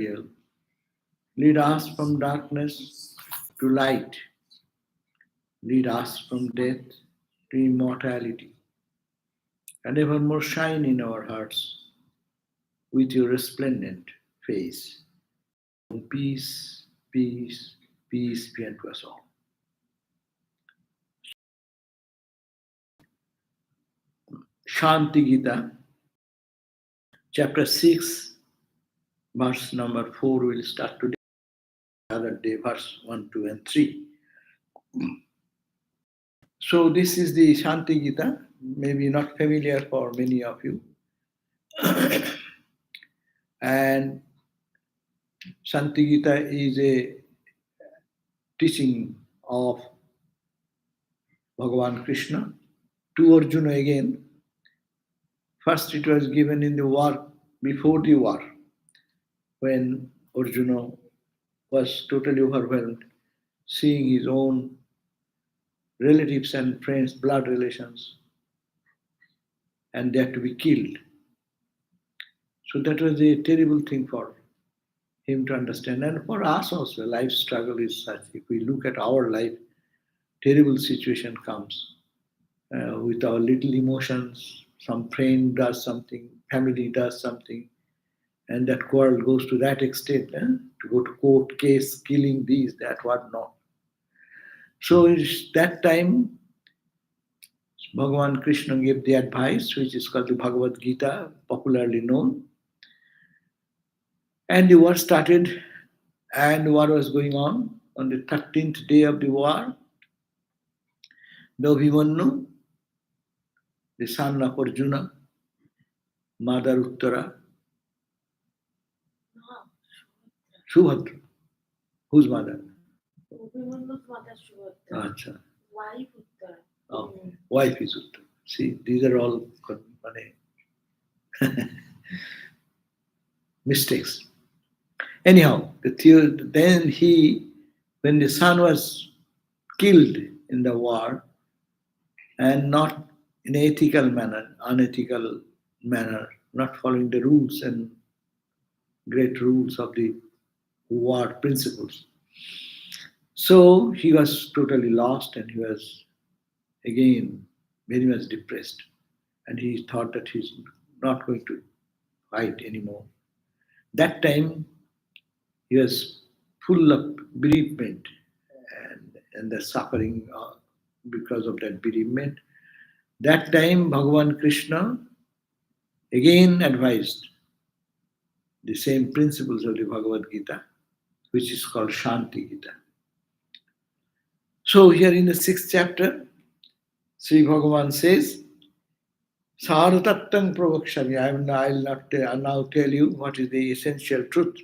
real. Lead us from darkness to light. Lead us from death to immortality. And evermore shine in our hearts with your resplendent face. Peace, peace, peace be unto us all. Shanti Gita, chapter 6, verse number 4, we'll start today. The other day, verse 1, 2, and 3. So, this is the Shanti Gita, maybe not familiar for many of you. And Shanti Gita is a teaching of Bhagavan Krishna to Arjuna again. First, it was given in the war, before the war, when Arjuna was totally overwhelmed, seeing his own relatives and friends, blood relations, and they had to be killed. So that was a terrible thing for him to understand. And for us also, life struggle is such. If we look at our life, terrible situation comes with our little emotions. Some friend does something, family does something, and that quarrel goes to that extent, to go to court case, killing these, that, what not. So it's that time Bhagavan Krishna gave the advice, which is called the Bhagavad Gita, popularly known. And the war started, and war was going on. On the 13th day of the war, the Abhimanyu, the son of Arjuna, mother Uttara, Subhadra. Whose mother? Abhimanyu's mother Subhadra. Acha. Wife Uttara. Okay. Wife is Uttara. See, these are all mistakes. Anyhow, then when the son was killed in the war, and not in an ethical manner, unethical manner, not following the rules and great rules of the war principles. So he was totally lost, and he was again very much depressed. And he thought that he's not going to fight anymore. That time he was full of bereavement and the suffering because of that bereavement. That time Bhagavan Krishna again advised the same principles of the Bhagavad Gita, which is called Shanti Gita. So here in the 6th chapter, Sri Bhagavan says, Saratattang pravakshami. I'll now tell you what is the essential truth.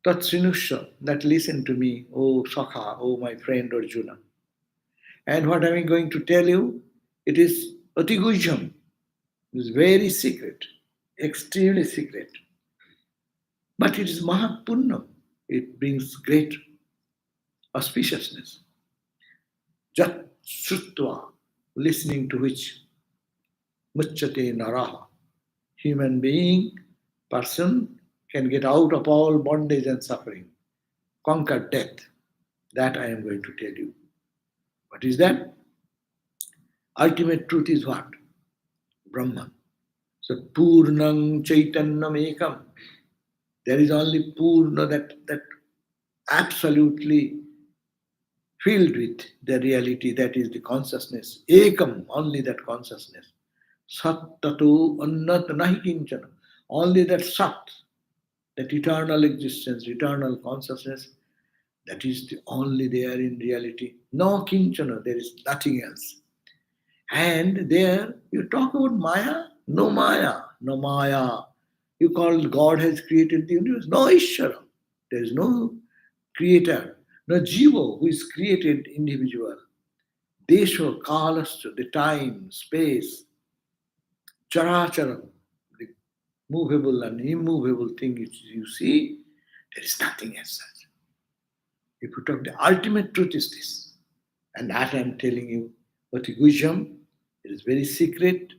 Tat Srinusha, that listen to me, O Sakha, O my friend Arjuna. And what am I going to tell you? It is Atigujam. It is very secret, extremely secret. But it is Mahapunna. It brings great auspiciousness. Jat Srutva, listening to which Mucchate Naraha, human being, person, can get out of all bondage and suffering, conquer death. That I am going to tell you. What is that? Ultimate truth is what? Brahman. So Purnang Chaitanyam Ekam. There is only Purna, that absolutely filled with the reality, that is the consciousness. Ekam, only that consciousness. Sat Tato Annat Nahi Kinchana. Only that Sat, that eternal existence, eternal consciousness, that is the only there in reality. No Kinchana, there is nothing else. And there you talk about Maya, no Maya, no Maya. You call God has created the universe. No Ishvara. There is no creator, no Jiva who is created individual. Desha, Kalascha, the time, space, Characharam, the movable and immovable thing which you see, there is nothing as such. If you talk, the ultimate truth is this. And that I am telling you, Vatigujam, it is very secret,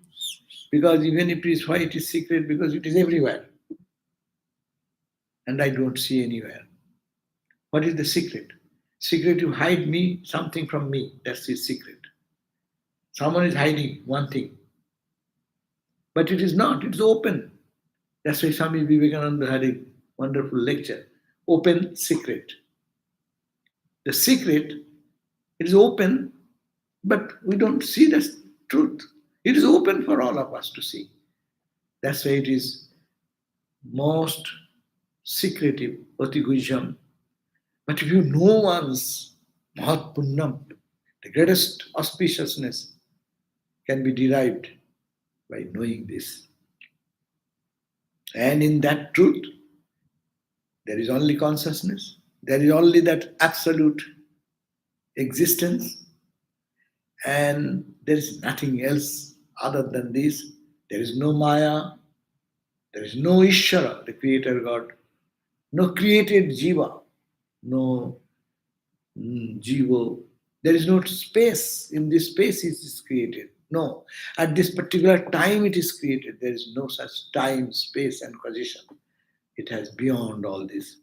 because even if it is why it is secret, because it is everywhere. and I don't see anywhere. What is the secret? Secret, you hide me, something from me. That's his secret. Someone is hiding one thing. But it is not, it's open. That's why Swami Vivekananda had a wonderful lecture. Open secret. The secret, it is open, but we don't see the truth. It is open for all of us to see. That's why it is most secretive, Otigujam. But if you know one's Mahat Punnam, the greatest auspiciousness can be derived by knowing this. And in that truth, there is only consciousness, there is only that absolute existence, and there is nothing else other than this. There is no Maya, there is no Ishvara, the Creator God, no created Jiva, no Jivo. There is no space. In this space it is created. No. At this particular time it is created. There is no such time, space, and position. It has beyond all this.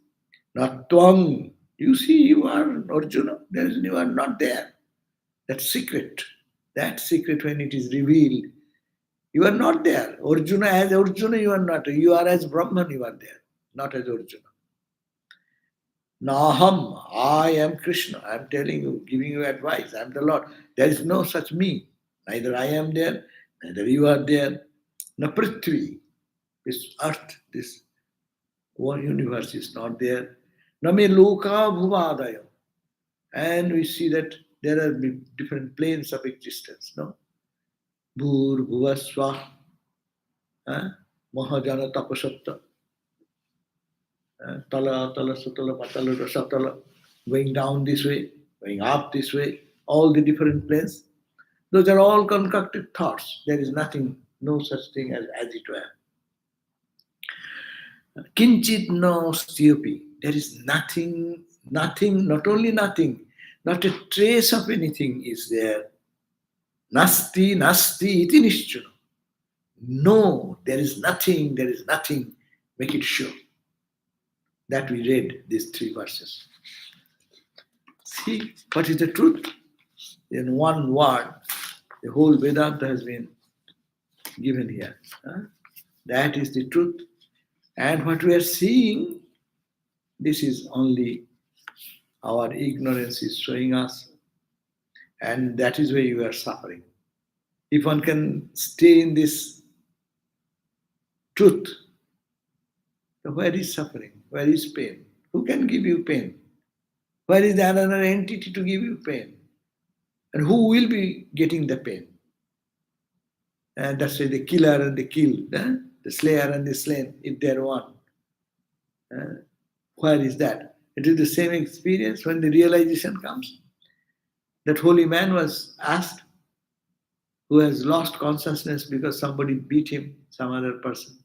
Not Twang. You see, you are Arjuna. You are not there. That secret. That secret, when it is revealed, you are not there. Arjuna, as Arjuna, you are not. You are as Brahman, you are there. Not as Arjuna. Naham, I am Krishna. I am telling you, giving you advice. I am the Lord. There is no such me. Neither I am there, neither you are there. Na Prithvi, this earth, this one universe is not there. Name Loka Bhuvadaya. And we see that there are different planes of existence. No? Bhur, Bhuvaswa, Mahajana Tapasatta. Tala, Tala, Sutala, Patala, Rasatala, going down this way, going up this way, all the different planes. Those are all concocted thoughts. There is nothing, no such thing as it were. Kinchit no styopi. There is nothing, not only nothing, not a trace of anything is there. Nasti, nasti, iti nishchuna. No, there is nothing, make it sure. That we read these 3 verses. See, what is the truth? In one word, the whole Vedanta has been given here. That is the truth. And what we are seeing, this is only our ignorance is showing us. And that is where you are suffering. If one can stay in this truth, where is suffering? Where is pain? Who can give you pain? Where is the another entity to give you pain? And who will be getting the pain? And that's why the killer and the killed, the slayer and the slain, if they are one. Where is that? It is the same experience when the realization comes. That holy man was asked, who has lost consciousness because somebody beat him, some other person.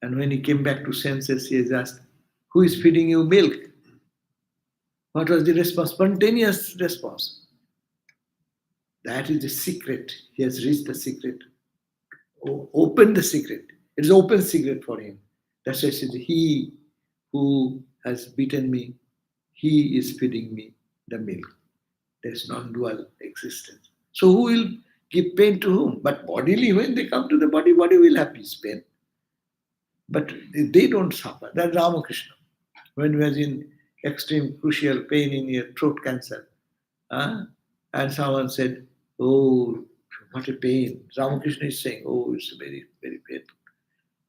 And when he came back to senses, he is asked, who is feeding you milk? What was the response? Spontaneous response. That is the secret. He has reached the secret. Opened the secret. It is open secret for him. That's why he says, he who has beaten me, he is feeding me the milk. There is non-dual existence. So who will give pain to whom? But bodily, when they come to the body will have his pain. But they don't suffer. That's Ramakrishna. When he was in extreme crucial pain in your throat cancer, and someone said, oh, what a pain. Ramakrishna is saying, oh, it's very, very painful.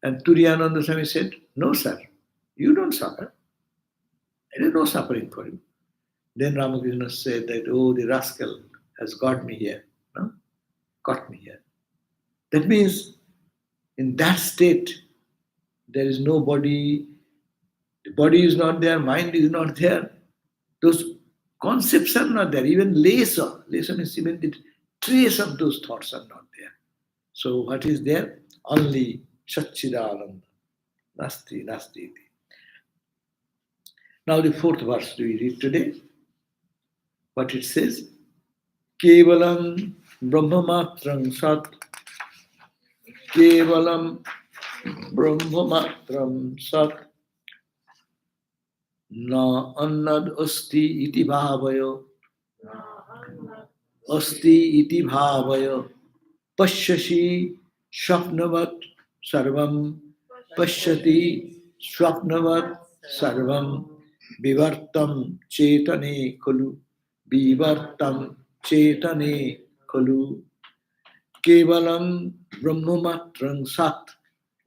And Turiyananda Swami said, no, sir, you don't suffer. There is no suffering for you. Then Ramakrishna said that, oh, the rascal has got me here. Caught me here. That means in that state, there is no body, the body is not there, mind is not there. Those concepts are not there. Even lesser means even the trace of those thoughts are not there. So what is there? Only Satchidananda. Nasti, nasti iti. Now the 4th verse do we read today? What it says? Kevalam Brahmamatram Sat. Kevalam Brahmamatram Sat Na Annad Asti Iti Bhavayo Asti Iti Bhavayo Pashyashi Shapnavat Sarvam Pashyati Swapnavat Sarvam Vivartam Chetane Kulu Vivartam Chetane Kulu Kevalam Brahmamatram Sat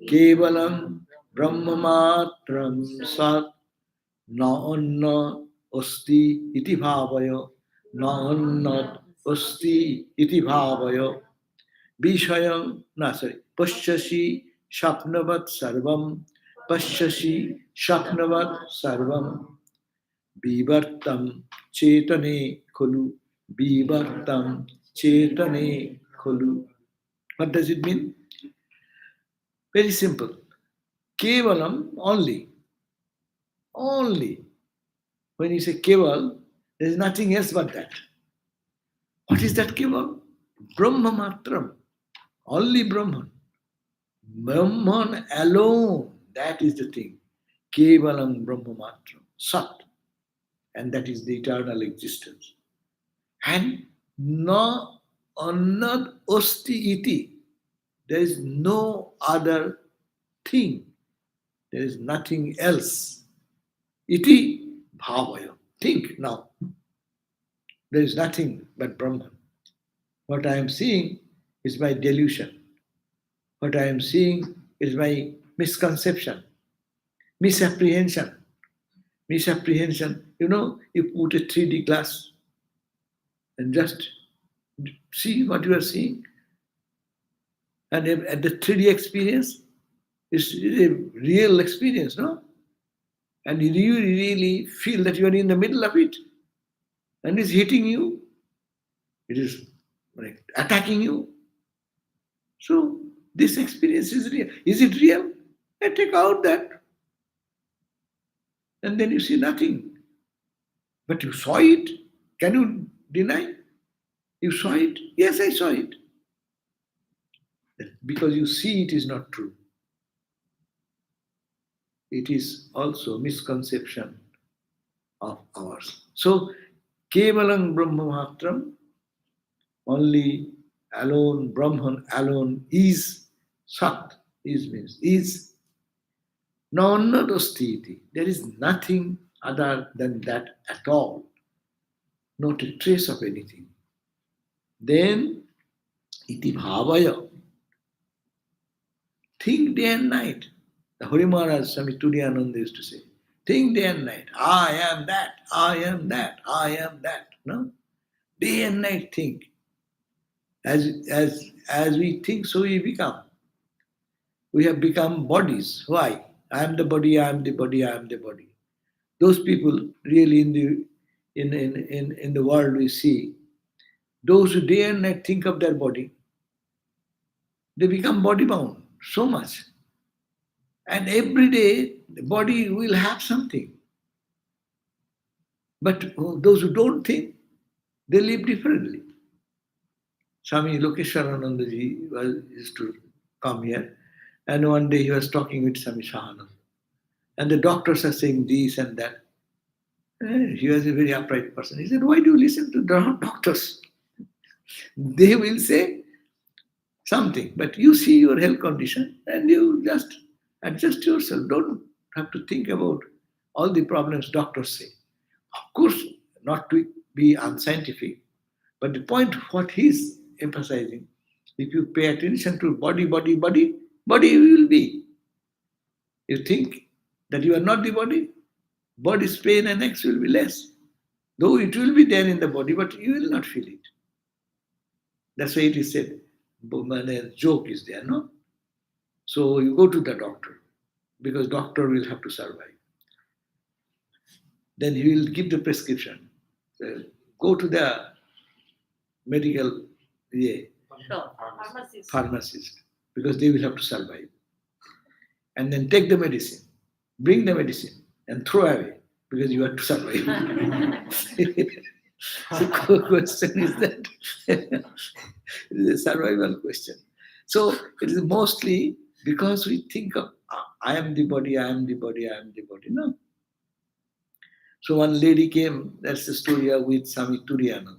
Kevalam Brahmamatram Sat Na Anna Asti Iti Bhavayo Na Anna Asti Iti Bhavayo Vishayam, no, sorry, Pashyasi Shapnavat Sarvam, Pashyasi Shapnavat Sarvam, Vivartam Chetane Kholu, Vivartam Chetane Kholu. What does it mean? Very simple. Kevalam, only. Only. When you say Keval, there is nothing else but that. What is that Keval? Brahma Matram. Only Brahman. Brahman alone, that is the thing. Kevalam Brahmamatram, Sat. And that is the eternal existence. And na annad osti iti. There is no other thing. There is nothing else. Iti bhavaya. Think now. There is nothing but Brahman. What I am seeing is my delusion. What I am seeing is my misconception, misapprehension. Misapprehension. You know, you put a 3D glass and just see what you are seeing. And at the 3D experience, it's a real experience, no? And you really feel that you are in the middle of it. And it's hitting you. It is like attacking you. So this experience is real. Is it real? I take out that. And then you see nothing. But you saw it. Can you deny? You saw it? Yes, I saw it. Because you see it is not true. It is also misconception of ours. So, Kevalam Brahmamatram, only alone, Brahman alone is Sat, is means is Nanadostiti. There is nothing other than that at all. Not a trace of anything. Then, iti bhavaya. Think day and night. The Hari Maharaj, Swami Turiyananda used to say, think day and night. I am that, I am that, I am that. No? Day and night think. As we think, so we become. We have become bodies. Why? I am the body, I am the body, I am the body. Those people really in the world we see, those who day and night think of their body, they become body bound so much. And every day the body will have something. But those who don't think, they live differently. Swami Lokeshwaranandaji used to come here, and one day he was talking with Swami Shahanand. And the doctors are saying this and that. He was a very upright person. He said, why do you listen to the doctors? They will say something, but you see your health condition and you just adjust yourself. Don't have to think about all the problems doctors say. Of course, not to be unscientific, but the point what he's emphasizing, if you pay attention to body you will be. You think that you are not the body, body's pain and X will be less. Though it will be there in the body, but you will not feel it. That's why it is said, a joke is there, no? So you go to the doctor, because doctor will have to survive. Then he will give the prescription. So go to the medical pharmacist, because they will have to survive. And then take the medicine, bring the medicine, and throw away, because you have to survive. The question is that it is a survival question. So it is mostly Because we think of, I am the body, I am the body, I am the body. No. So one lady came, that's the story with Swami Turiyananda.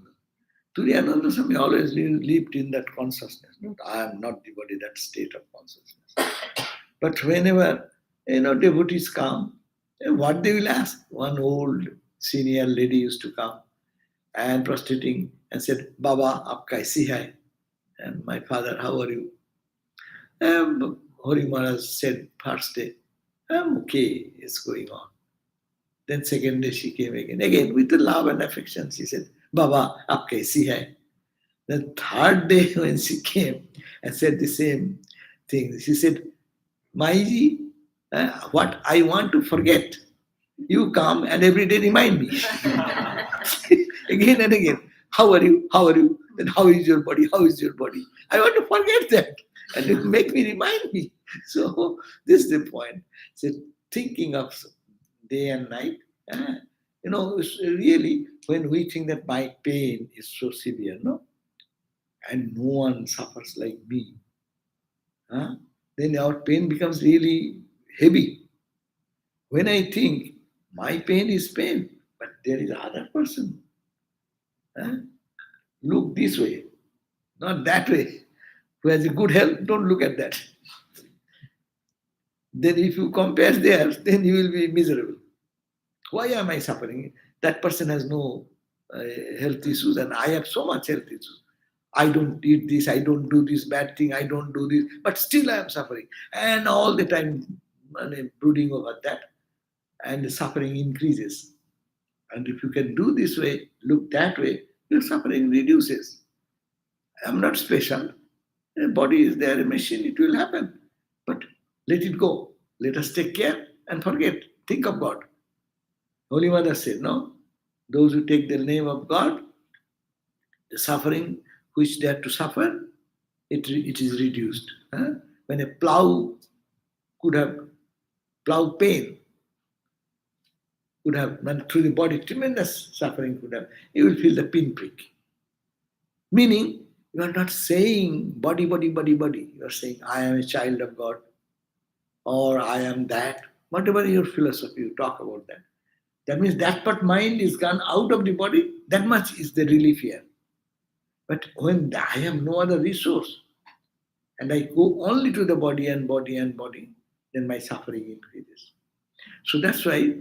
Turiyananda Swami always lived in that consciousness. Not I am not the body, that state of consciousness. But whenever devotees come, what they will ask? One old senior lady used to come and prostrating and said, Baba, aap kaisi hai? And my father, how are you? Hari Maharaj said first day, I'm okay, it's going on. Then second day she came again. Again with the love and affection, she said, Baba, aap kaisi hai? The third day when she came and said the same thing, she said, Maiji, what I want to forget, you come and every day remind me. Again and again. How are you? How are you? Then how is your body? How is your body? I want to forget that. And it make me remind me. So this is the point. So thinking of day and night, it's really when we think that my pain is so severe, no? And no one suffers like me, huh? Then our pain becomes really heavy. When I think my pain is pain, but there is other person. Huh? Look this way, not that way. Who has a good health, don't look at that. Then if you compare theirs, then you will be miserable. Why am I suffering? That person has no health issues and I have so much health issues. I don't eat this, I don't do this bad thing, I don't do this, but still I am suffering. And all the time brooding over that, and the suffering increases. And if you can do this way, look that way, your suffering reduces. I'm not special. A body is there, a machine, it will happen. But let it go. Let us take care and forget. Think of God. Holy Mother said, no, those who take the name of God, the suffering which they have to suffer, it is reduced. Huh? When a plow could have, plow pain could have run through the body, tremendous suffering could have, you will feel the pinprick. Meaning, you are not saying body, body, body, body. You are saying, I am a child of God, or I am that. Whatever your philosophy, you talk about that. That means that part mind is gone out of the body, that much is the relief here. But when I have no other resource, and I go only to the body and body and body, then my suffering increases. So that's why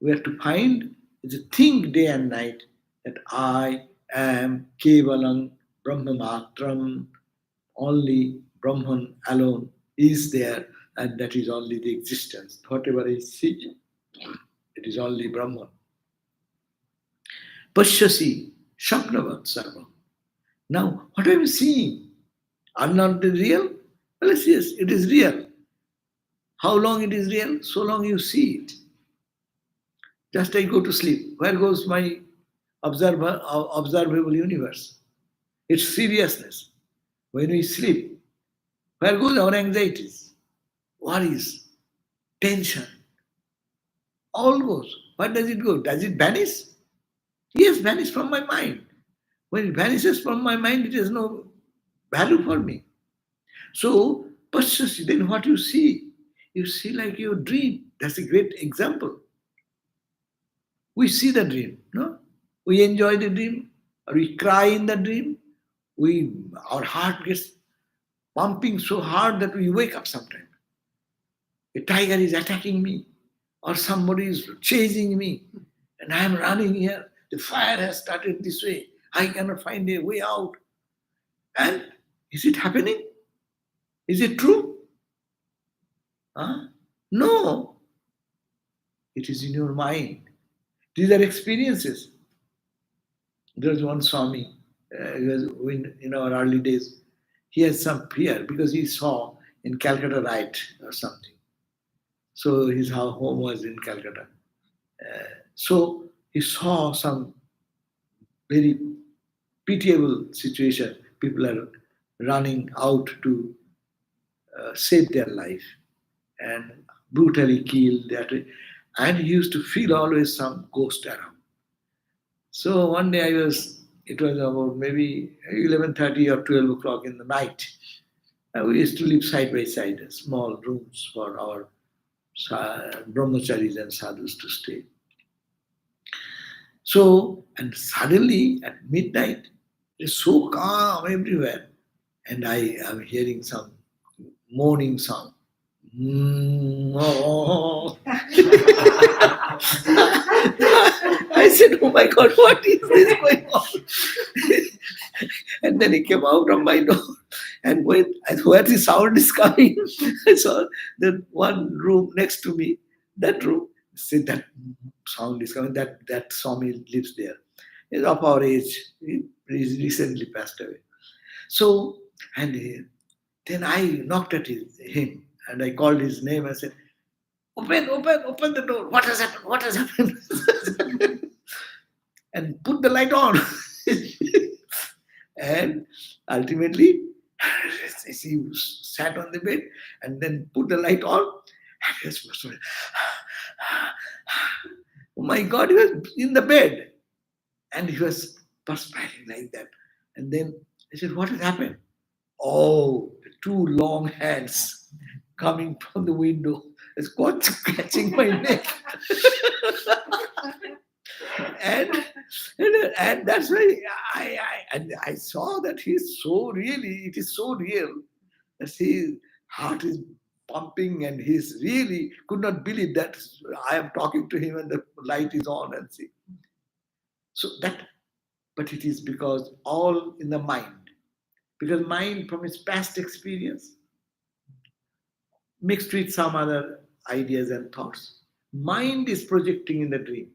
we have to find, is a think day and night that I am Kevalam Brahmamatram, only Brahman alone is there, and that is only the existence. Whatever I see, it is only Brahman. Pashyasi Shapnavat Sarvam. Now, what am I seeing? Are not they real? Well, yes, it is real. How long it is real? So long you see it. Just I go to sleep. Where goes my observable universe? Its seriousness. When we sleep, where goes our anxieties, worries, tension? All goes. Where does it go? Does it vanish? Yes, vanish from my mind. When it vanishes from my mind, it has no value for me. So, then what you see like your dream. That's a great example. We see the dream, no? We enjoy the dream, or we cry in the dream. Our heart gets pumping so hard that we wake up sometime. A tiger is attacking me, or somebody is chasing me, and I am running here. The fire has started this way. I cannot find a way out. And is it happening? Is it true? Huh? No. It is in your mind. These are experiences. There was one Swami, he was in our early days. He had some fear because he saw in Calcutta riot or something. So his home was in Calcutta. So he saw some very pitiable situation. People are running out to save their life and brutally killed that way. And he used to feel always some ghost around. So one day it was about maybe 11:30 or 12 o'clock in the night. We used to live side by side, small rooms for our brahmacharis and sadhus to stay. So, and suddenly at midnight, it's so calm everywhere, and I am hearing some moaning sound. Oh. I said, "Oh my God, what is this going on?" And then he came out of my door, and where the sound is coming, I saw the one room next to me. That room, said that sound is coming. That Swami lives there. He's of our age. He's recently passed away. So, and then I knocked at him, and I called his name. I said, "Open, open, open the door. What has happened? What has happened?" And put the light on. And ultimately, he sat on the bed and then put the light on. And he was, oh my God, he was in the bed and he was perspiring like that. And then I said, "What has happened?" Oh, the two long hands coming from the window, scratching my neck. and, and that's why I saw that he's so really, it is so real that his heart is pumping and he's really could not believe that I am talking to him and the light is on and see. So that, but it is because all in the mind, because mind from its past experience mixed with some other ideas and thoughts, mind is projecting in the dream.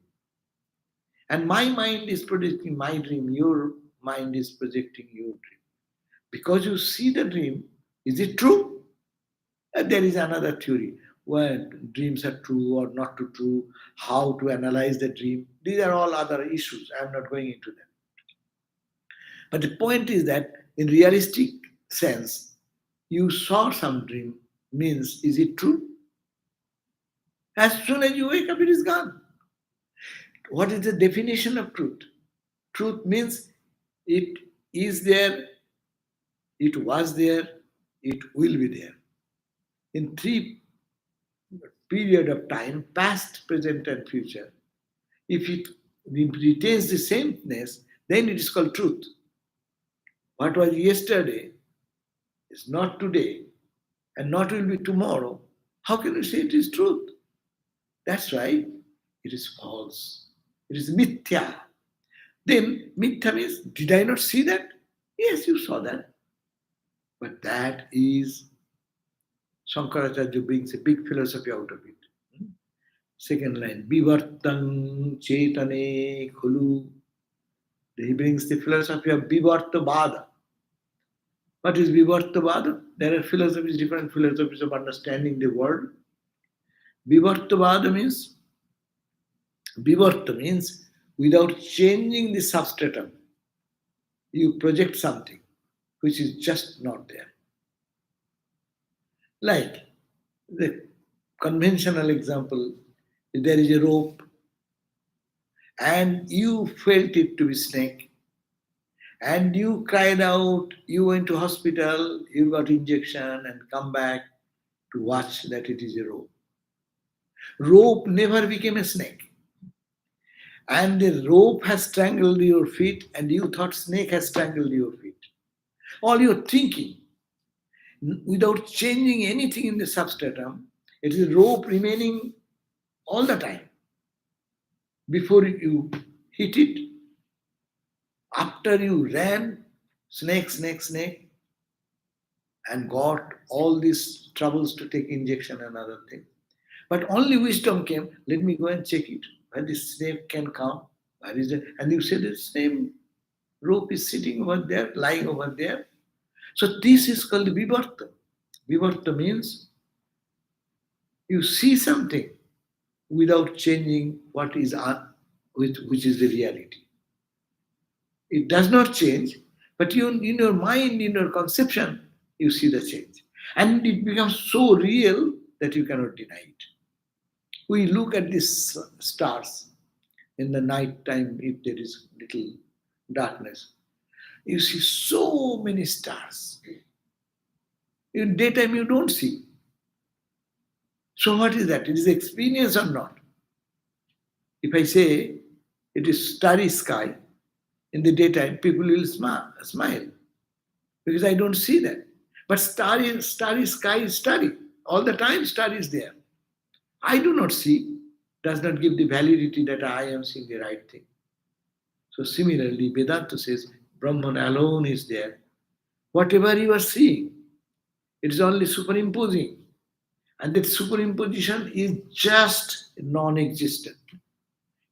And my mind is projecting my dream, your mind is projecting your dream. Because you see the dream, is it true? And there is another theory where dreams are true or not true, how to analyze the dream. These are all other issues. I am not going into them. But the point is that in realistic sense, you saw some dream means is it true? As soon as you wake up, it is gone. What is the definition of truth? Truth means it is there, it was there, it will be there. In three period of time, past, present, and future. If it retains the sameness, then it is called truth. What was yesterday is not today and not will be tomorrow. How can you say it is truth? That's right, it is false. It is mithya. Then mithya means, did I not see that? Yes, you saw that. But that is, Shankaracharya brings a big philosophy out of it. Second line, Vivartang Chetane Khulu. He brings the philosophy of Vivartavada. What is Vivartavada? There are philosophies, different philosophies of understanding the world. Vivartavada means, Vivarta means without changing the substratum, you project something which is just not there. Like the conventional example, there is a rope and you felt it to be snake and you cried out, you went to hospital, you got injection and come back to watch that it is a rope. Rope never became a snake. And the rope has strangled your feet and you thought snake has strangled your feet. All your thinking, without changing anything in the substratum, it is rope remaining all the time. Before you hit it, after you ran, snake, snake, snake, and got all these troubles to take injection and other things. But only wisdom came, let me go and check it. Where the snake can come, where is it? And you say the same rope is sitting over there, lying over there. So this is called Vivarta. Vivarta means you see something without changing what is which is the reality. It does not change, but you, in your mind, in your conception, you see the change. And it becomes so real that you cannot deny it. We look at these stars in the night time, if there is little darkness. You see so many stars. In daytime you don't see. So what is that? It is experience or not? If I say it is starry sky in the daytime, people will smile because I don't see that. But starry sky is starry. All the time star is there. I do not see, does not give the validity that I am seeing the right thing. So similarly, Vedanta says Brahman alone is there. Whatever you are seeing, it is only superimposing. And that superimposition is just non-existent.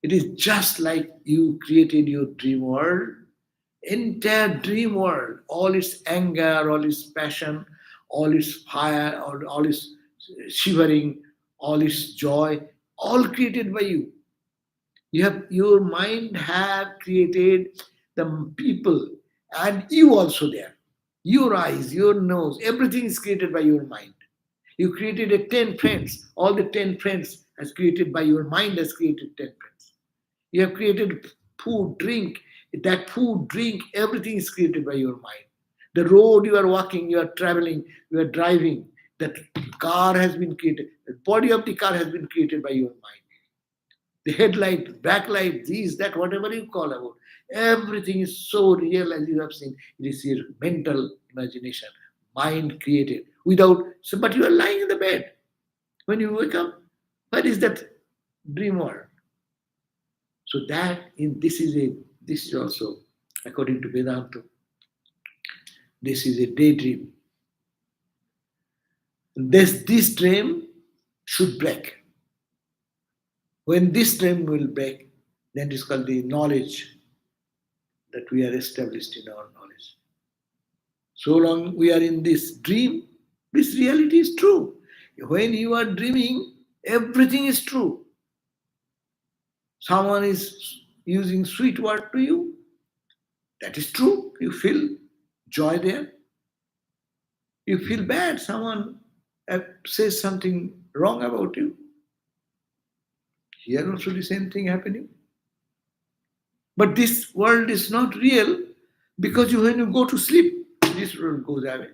It is just like you created your dream world, entire dream world, all its anger, all its passion, all its fire, all its shivering, all its joy, all created by you. You have your mind have created the people, and you also there. Your eyes, your nose, everything is created by your mind. You created a 10 friends. All the 10 friends as created by your mind has created 10 friends. You have created food, drink. That food, drink, everything is created by your mind. The road you are walking, you are traveling, you are driving. That car has been created. The body of the car has been created by your mind. The headlight, backlight, these, that, whatever you call about. Everything is so real as you have seen. It is your mental imagination, mind created. Without, so, but you are lying in the bed. When you wake up, what is that dream world? So that in this is also according to Vedanta, this is a daydream. This dream should break. When this dream will break, then it is called the knowledge that we are established in our knowledge. So long we are in this dream, this reality is true. When you are dreaming, everything is true. Someone is using sweet word to you, that is true. You feel joy there. You feel bad, someone says something wrong about you. Here also the same thing happening. But this world is not real because when you go to sleep, this world goes away.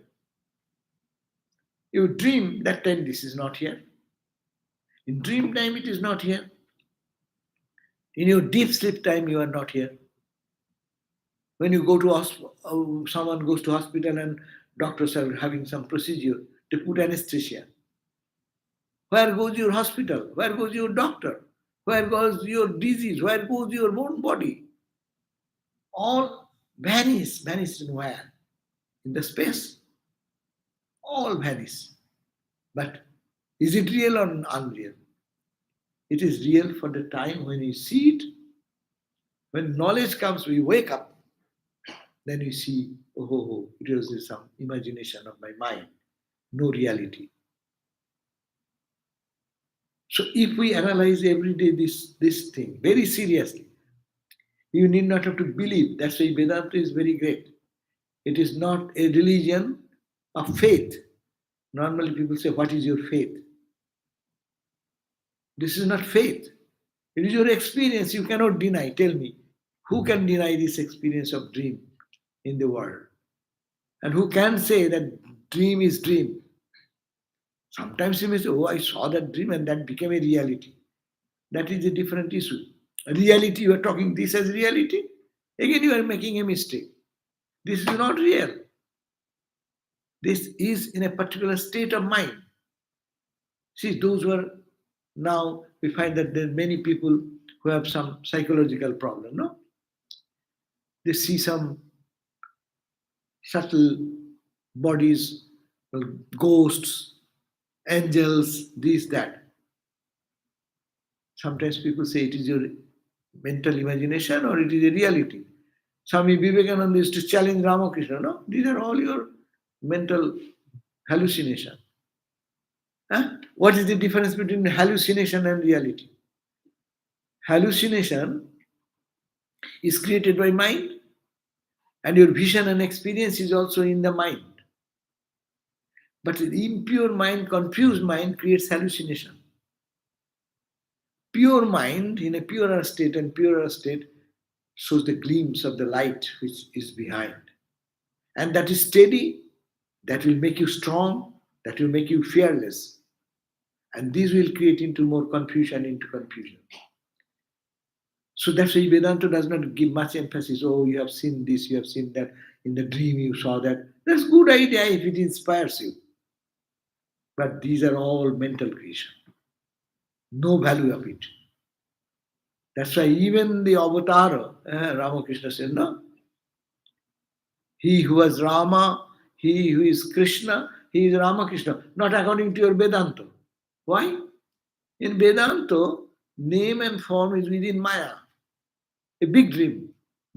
You dream, that time this is not here. In dream time, it is not here. In your deep sleep time, you are not here. When you go to someone goes to hospital and doctors are having some procedure to put anesthesia. Where goes your hospital? Where goes your doctor? Where goes your disease? Where goes your own body? All vanish in where? In the space. All vanish. But is it real or unreal? It is real for the time when you see it. When knowledge comes, we wake up, then we see, oh, it was some imagination of my mind, no reality. So if we analyze every day this thing very seriously, you need not have to believe. That's why Vedanta is very great. It is not a religion of faith. Normally people say, what is your faith? This is not faith. It is your experience. You cannot deny. Tell me, who can deny this experience of dream in the world? And who can say that dream is dream? Sometimes you may say, oh, I saw that dream and that became a reality. That is a different issue. Reality, you are talking this as reality. Again, you are making a mistake. This is not real. This is in a particular state of mind. See, those who are now, we find that there are many people who have some psychological problem, no? They see some subtle bodies, ghosts, angels, this, that. Sometimes people say it is your mental imagination or it is a reality. Swami Vivekananda used to challenge Ramakrishna, no? These are all your mental hallucination. Huh? What is the difference between hallucination and reality? Hallucination is created by mind, and your vision and experience is also in the mind. But the impure mind, confused mind creates hallucination. Pure mind, in a purer state and purer state, shows the glimpse of the light which is behind. And that is steady, That will make you strong, that will make you fearless. And these will create into more confusion into confusion. So that's why Vedanta does not give much emphasis. Oh, you have seen this, you have seen that. In the dream, you saw that. That's a good idea if it inspires you. But these are all mental creation. No value of it. That's why even the avatar, Ramakrishna said, no, he who was Rama, he who is Krishna, he is Ramakrishna, not according to your Vedanta. Why? In Vedanta, name and form is within Maya, a big dream,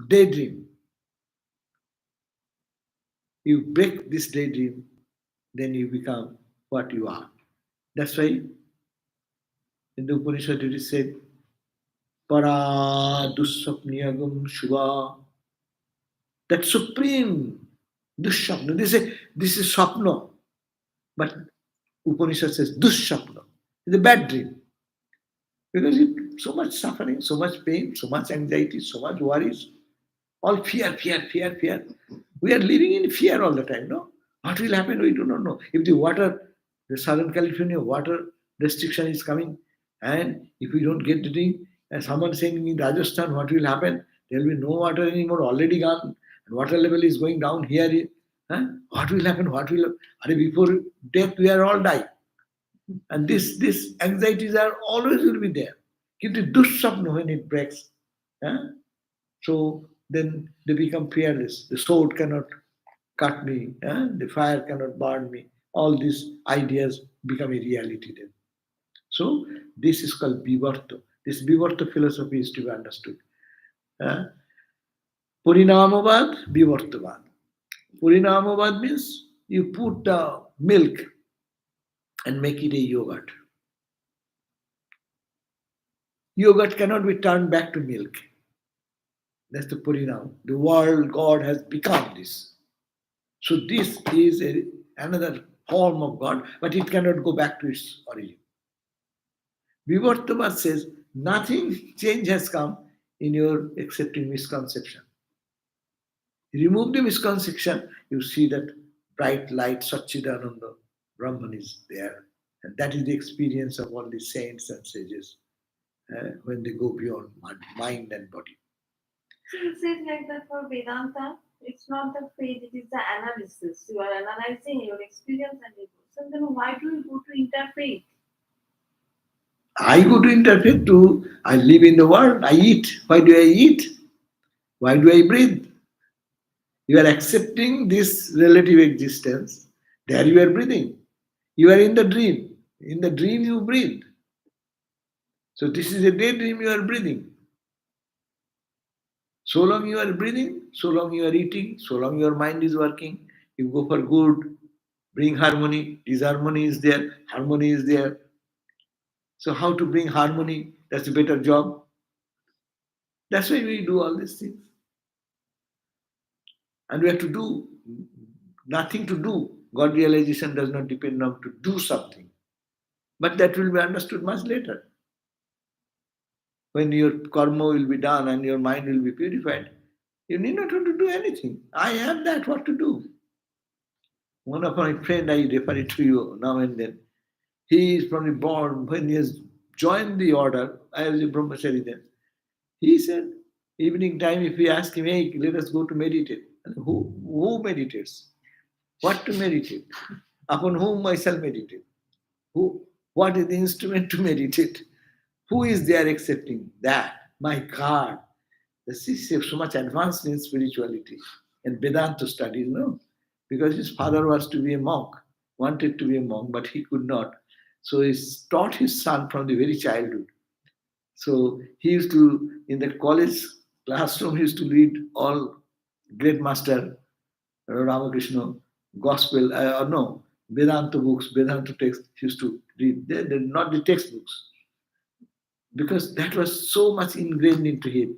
daydream. You break this daydream, then you become what you are. That's why in the Upanishad it is said, Para Dussapniyagam Shubha, that supreme Dushapna. They say this is Swapna, but Upanishad says Dushapna. It's a bad dream. Because so much suffering, so much pain, so much anxiety, so much worries, all fear, fear, fear, fear. We are living in fear all the time, no? What will happen, we do not know. If the Southern California water restriction is coming, and if we don't get the thing, and someone saying in Rajasthan, what will happen? There will be no water anymore, already gone, and water level is going down here. Huh? What will happen? What will happen? Before death, we are all die. And this anxieties are always will be there. কিন্তু দুঃস্বপ্ন when it breaks, huh? So then they become fearless. The sword cannot cut me, huh? The fire cannot burn me. All these ideas become a reality then. So this is called Vivarta. This Vivarta philosophy is to be understood. Huh? Parinamavad, Vivartavad. Parinamavad means you put the milk and make it a yogurt. Yogurt cannot be turned back to milk. That's the Parinam. The world, God has become this. So this is another form of God, but it cannot go back to its origin. Vivartavad says, nothing change has come in your accepting misconception. Remove the misconception, you see that bright light, Satchidananda, Brahman is there. And that is the experience of all the saints and sages when they go beyond mind and body. So you said like that for Vedanta, it's not the faith, it is the analysis. You are analyzing your experience and your so then why do you go to interfaith? I go to interfaith to, I live in the world, I eat. Why do I eat? Why do I breathe? You are accepting this relative existence. There you are breathing. You are in the dream. In the dream you breathe. So this is a daydream you are breathing. So long you are breathing, so long you are eating, so long your mind is working, you go for good, bring harmony, disharmony is there, harmony is there. So how to bring harmony? That's a better job. That's why we do all these things. And we have to do nothing to do. God realization does not depend on to do something. But that will be understood much later. When your karma will be done and your mind will be purified, you need not to do anything. I have that, what to do? One of my friend, I refer it to you now and then. He is probably born when he has joined the order. I was a brahmachari then. He said, evening time, if we ask him, hey, let us go to meditate. Who meditates? What to meditate? Upon whom I shall meditate? What is the instrument to meditate? Who is there accepting that? My God, this is so much advanced in spirituality and Vedanta studies, no? Because his father was to be a monk, wanted to be a monk, but he could not. So he taught his son from the very childhood. So he used to, in the college classroom, he used to read all great master Ramakrishna gospel, or no, Vedanta books, Vedanta texts, he used to read. They're not the textbooks. Because that was so much ingrained into him.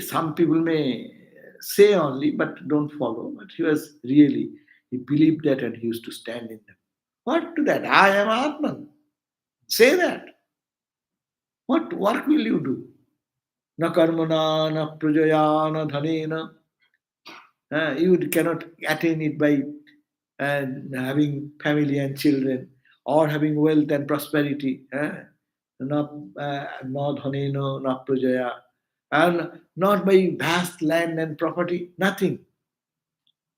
Some people may say only, but don't follow. But he was really, he believed that and he used to stand in them. What to that? I am Atman. Say that. What work will you do? Na karmana, na prajaya, na dhanena. You cannot attain it by and having family and children, or having wealth and prosperity. Not not Haneno, not Prajaya, and not by vast land and property, nothing.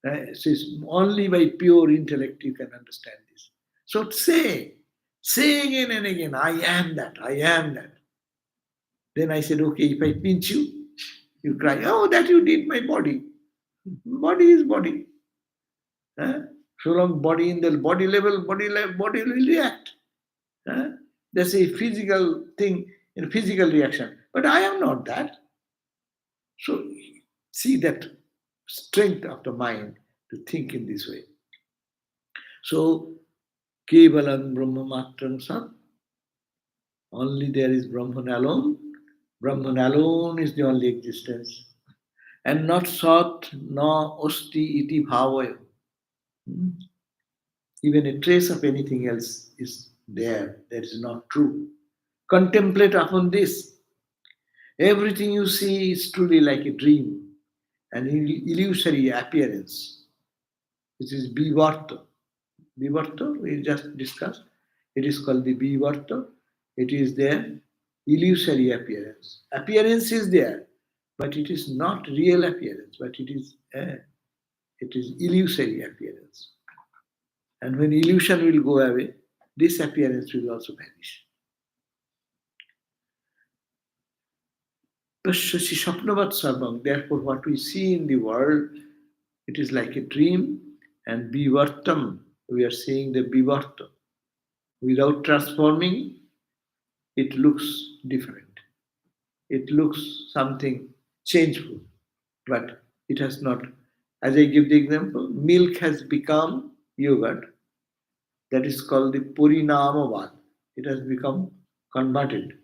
It is only by pure intellect you can understand this. So say again and again, I am that, I am that. Then I said, okay, if I pinch you, you cry, oh, that you did my body. Body is body. Huh? So long body in the body will react. Huh? That's a physical thing, in physical reaction. But I am not that. So see that strength of the mind to think in this way. So Kevalam Brahmamatram Sat, only there is Brahman alone. Brahman alone is the only existence. And not Sat, no Osti iti bhavaya. Hmm? Even a trace of anything else is there. That is not true. Contemplate upon this. Everything you see is truly like a dream, an illusory appearance. This is Bivarta. Bivarta, we just discussed. It is called the Bivarta. It is there, illusory appearance. Appearance is there, but it is not real appearance, but it is illusory appearance. And when illusion will go away, this appearance will also vanish. Pashyasi Shapnavat Sarvam. Therefore, what we see in the world, it is like a dream, and Bivartam, we are seeing the Bivarta. Without transforming, it looks different. It looks something changeful, but it has not. As I give the example, milk has become yogurt. That is called the Purinamavad. It has become converted.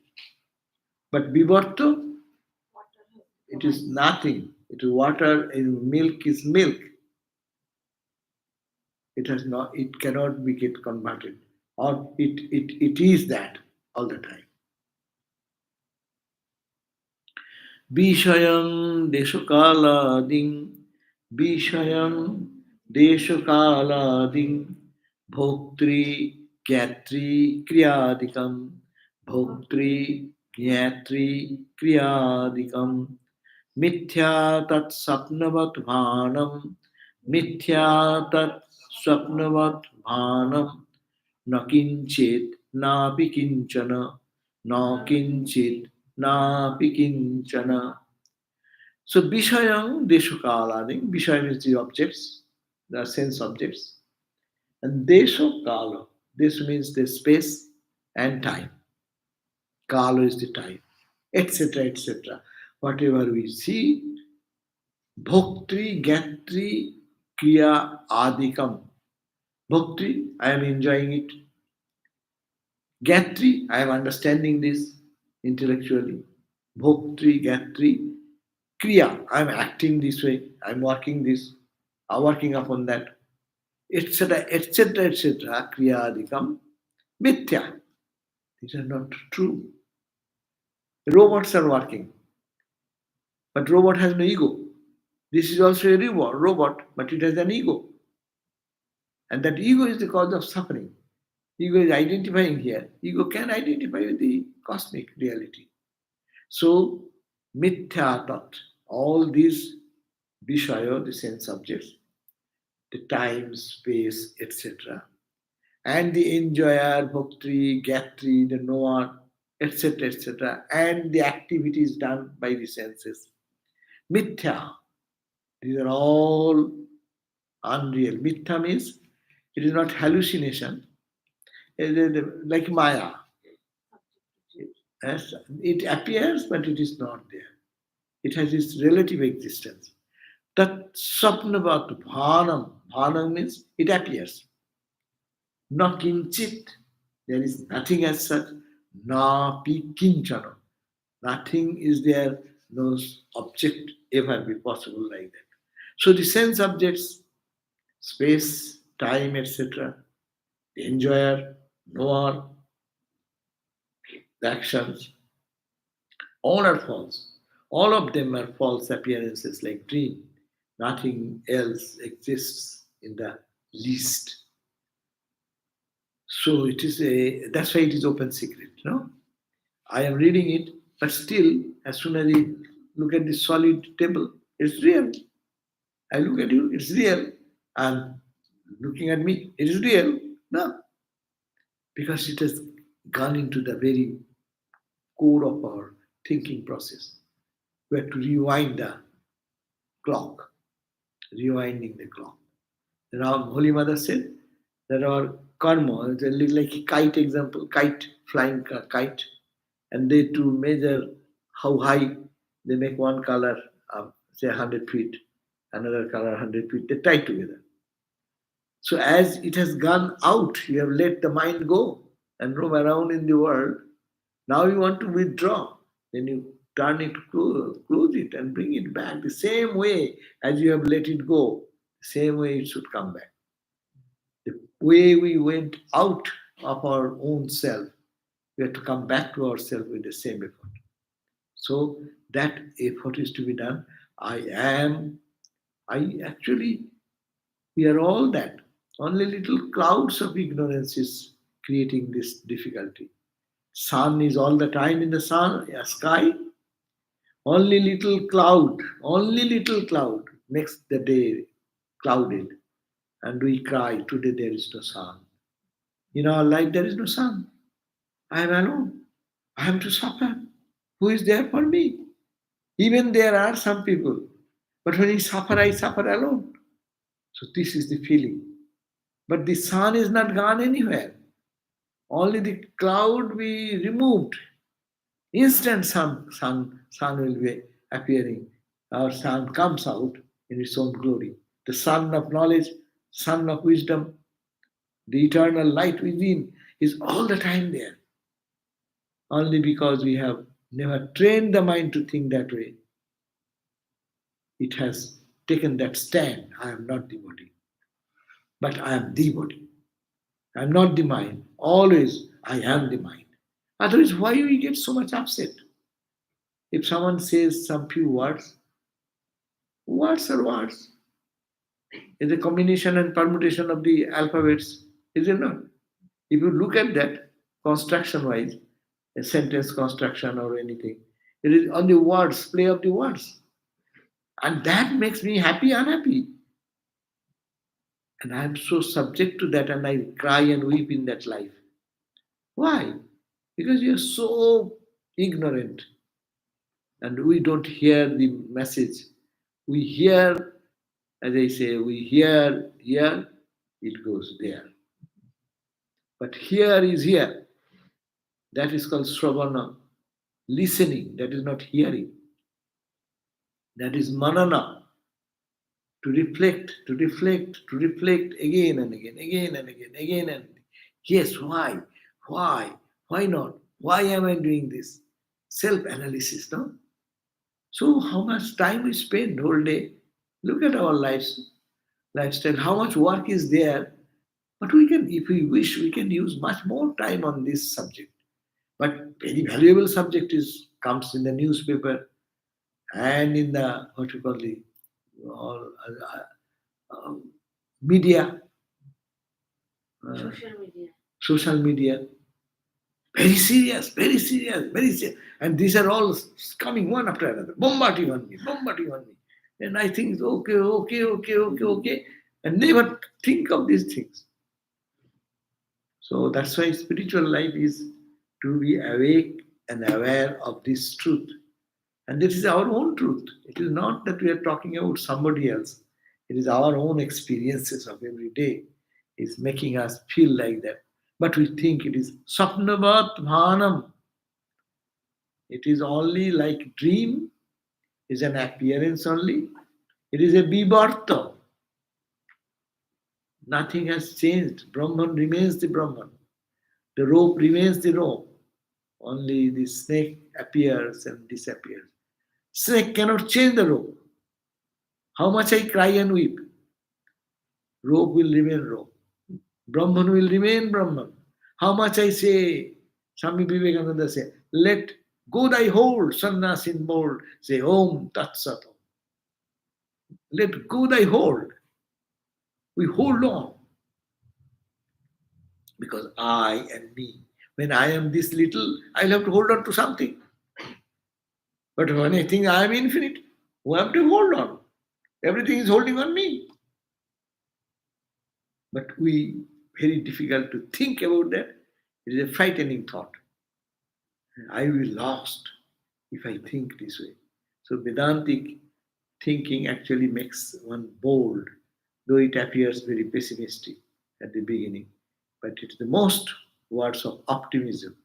But Bivarta, Water has it become is nothing. It is water, and milk is milk. It has not. It cannot be get converted, or it is that all the time. বিষয়ং দেশকালাদিং বিষয়ং দেশকালাদিং ভোক্তৃ জ্ঞাত্রী ক্রিয়াদিকম ভোক্তৃ জ্ঞাত্রী ক্রিয়াদিকম মিথ্যা তৎস্বপ্নবৎ ভানম মিথ্যা তৎস্বপ্নবৎ ভানম न किञ्चित् नापि किञ्चन न किञ्चित् napi kinchana. So Vishayam Deshukaladi, Vishayam is the objects, the sense objects. And Deshukala, this means the space and time. Kala is the time, etc. etc. Whatever we see, Bhoktri, Gatri, Kriya, Adikam. Bhoktri, I am enjoying it. Gatri, I am understanding this intellectually. Bhoktri, Gatri, Kriya, I am acting this way, I am working this, working upon that, etc., etc., etc. Kriya adikam mithya. These are not true. Robots are working, but robot has no ego. This is also a robot, but it has an ego. And that ego is the cause of suffering. Ego is identifying here. Ego can identify with the cosmic reality. So, mithya thought, all these vishaya, the sense objects, the time, space, etc., and the enjoyer, bhaktri, gatri, the knower, etc., etc., and the activities done by the senses. Mithya, these are all unreal. Mithya means it is not hallucination, it is like Maya. Yes, it appears, but it is not there. It has its relative existence. Tat sapnavat bhanam. Bhanam means it appears. Na kinchit. There is nothing as such. Na pi kinchana. Nothing is there. No object ever be possible like that. So the sense objects, space, time, etc., the enjoyer, knower, the actions, all are false. All of them are false appearances like dream. Nothing else exists in the least. So it is that's why it is open secret, I am reading it, but still, as soon as I look at the solid table, it's real. I look at you, it's real. And looking at me, it is real. No, because it has gone into the very core of our thinking process. We have to rewind the clock, rewinding the clock. Now, Holy Mother said that our karma is a little like a kite example, kite, flying kite, and they to measure how high they make one color, say 100 feet, another color 100 feet, they tie together. So as it has gone out, you have let the mind go and roam around in the world. Now you want to withdraw. Then you turn it, close it, and bring it back the same way as you have let it go. The same way it should come back. The way we went out of our own self, we have to come back to ourselves with the same effort. So that effort is to be done. I actually, we are all that. Only little clouds of ignorance is creating this difficulty. Sun is all the time in the sky. Only little cloud makes the day clouded. And we cry, today there is no sun. In our life, there is no sun. I am alone. I am to suffer. Who is there for me? Even there are some people. But when I suffer alone. So this is the feeling. But the sun is not gone anywhere. Only the cloud we removed. Instant sun will be appearing. Our sun comes out in its own glory. The sun of knowledge, sun of wisdom, the eternal light within is all the time there. Only because we have never trained the mind to think that way, it has taken that stand. I am not the body, but I am the body. I am not the mind. Always I am the mind. Otherwise, why we get so much upset? If someone says some few words are words. It's a combination and permutation of the alphabets, is it not? If you look at that construction wise, a sentence construction or anything, it is on the words, play of the words. And that makes me happy, unhappy. And I am so subject to that and I cry and weep in that life. Why? Because you are so ignorant and we don't hear the message. We hear, as I say, we hear here, it goes there. But here is here. That is called Sravana, listening. That is not hearing. That is manana, to reflect again and again, again and again, again and again. Yes, why? Why? Why not? Why am I doing this? Self analysis, no? So, how much time we spend whole day? Look at our lifestyle, how much work is there. But we can, if we wish, we can use much more time on this subject. But very valuable subject is comes in the newspaper and in the what you call the all, media, uh, Social media. social media. Very serious, very serious, very serious. And these are all coming one after another, bombarding on me. And I think, okay, and never think of these things. So that's why spiritual life is to be awake and aware of this truth. And this is our own truth. It is not that we are talking about somebody else. It is our own experiences of every day is making us feel like that. But we think it is sapnavat bhanam. It is only like dream, is an appearance only. It is a bibarta. Nothing has changed. Brahman remains the Brahman. The rope remains the rope. Only the snake appears and disappears. Snake cannot change the rope. How much I cry and weep, rope will remain rope. Brahman will remain Brahman. How much I say, Swami Vivekananda say, let go thy hold, sannyasin mold, say Om Tat Sat. Let go thy hold. We hold on. because I and me. When I am this little, I'll have to hold on to something. But when I think I am infinite, who am to hold on? Everything is holding on me. But we very difficult to think about that. It is a frightening thought. I will be lost if I think this way. So Vedantic thinking actually makes one bold, though it appears very pessimistic at the beginning. But it's the most words of optimism,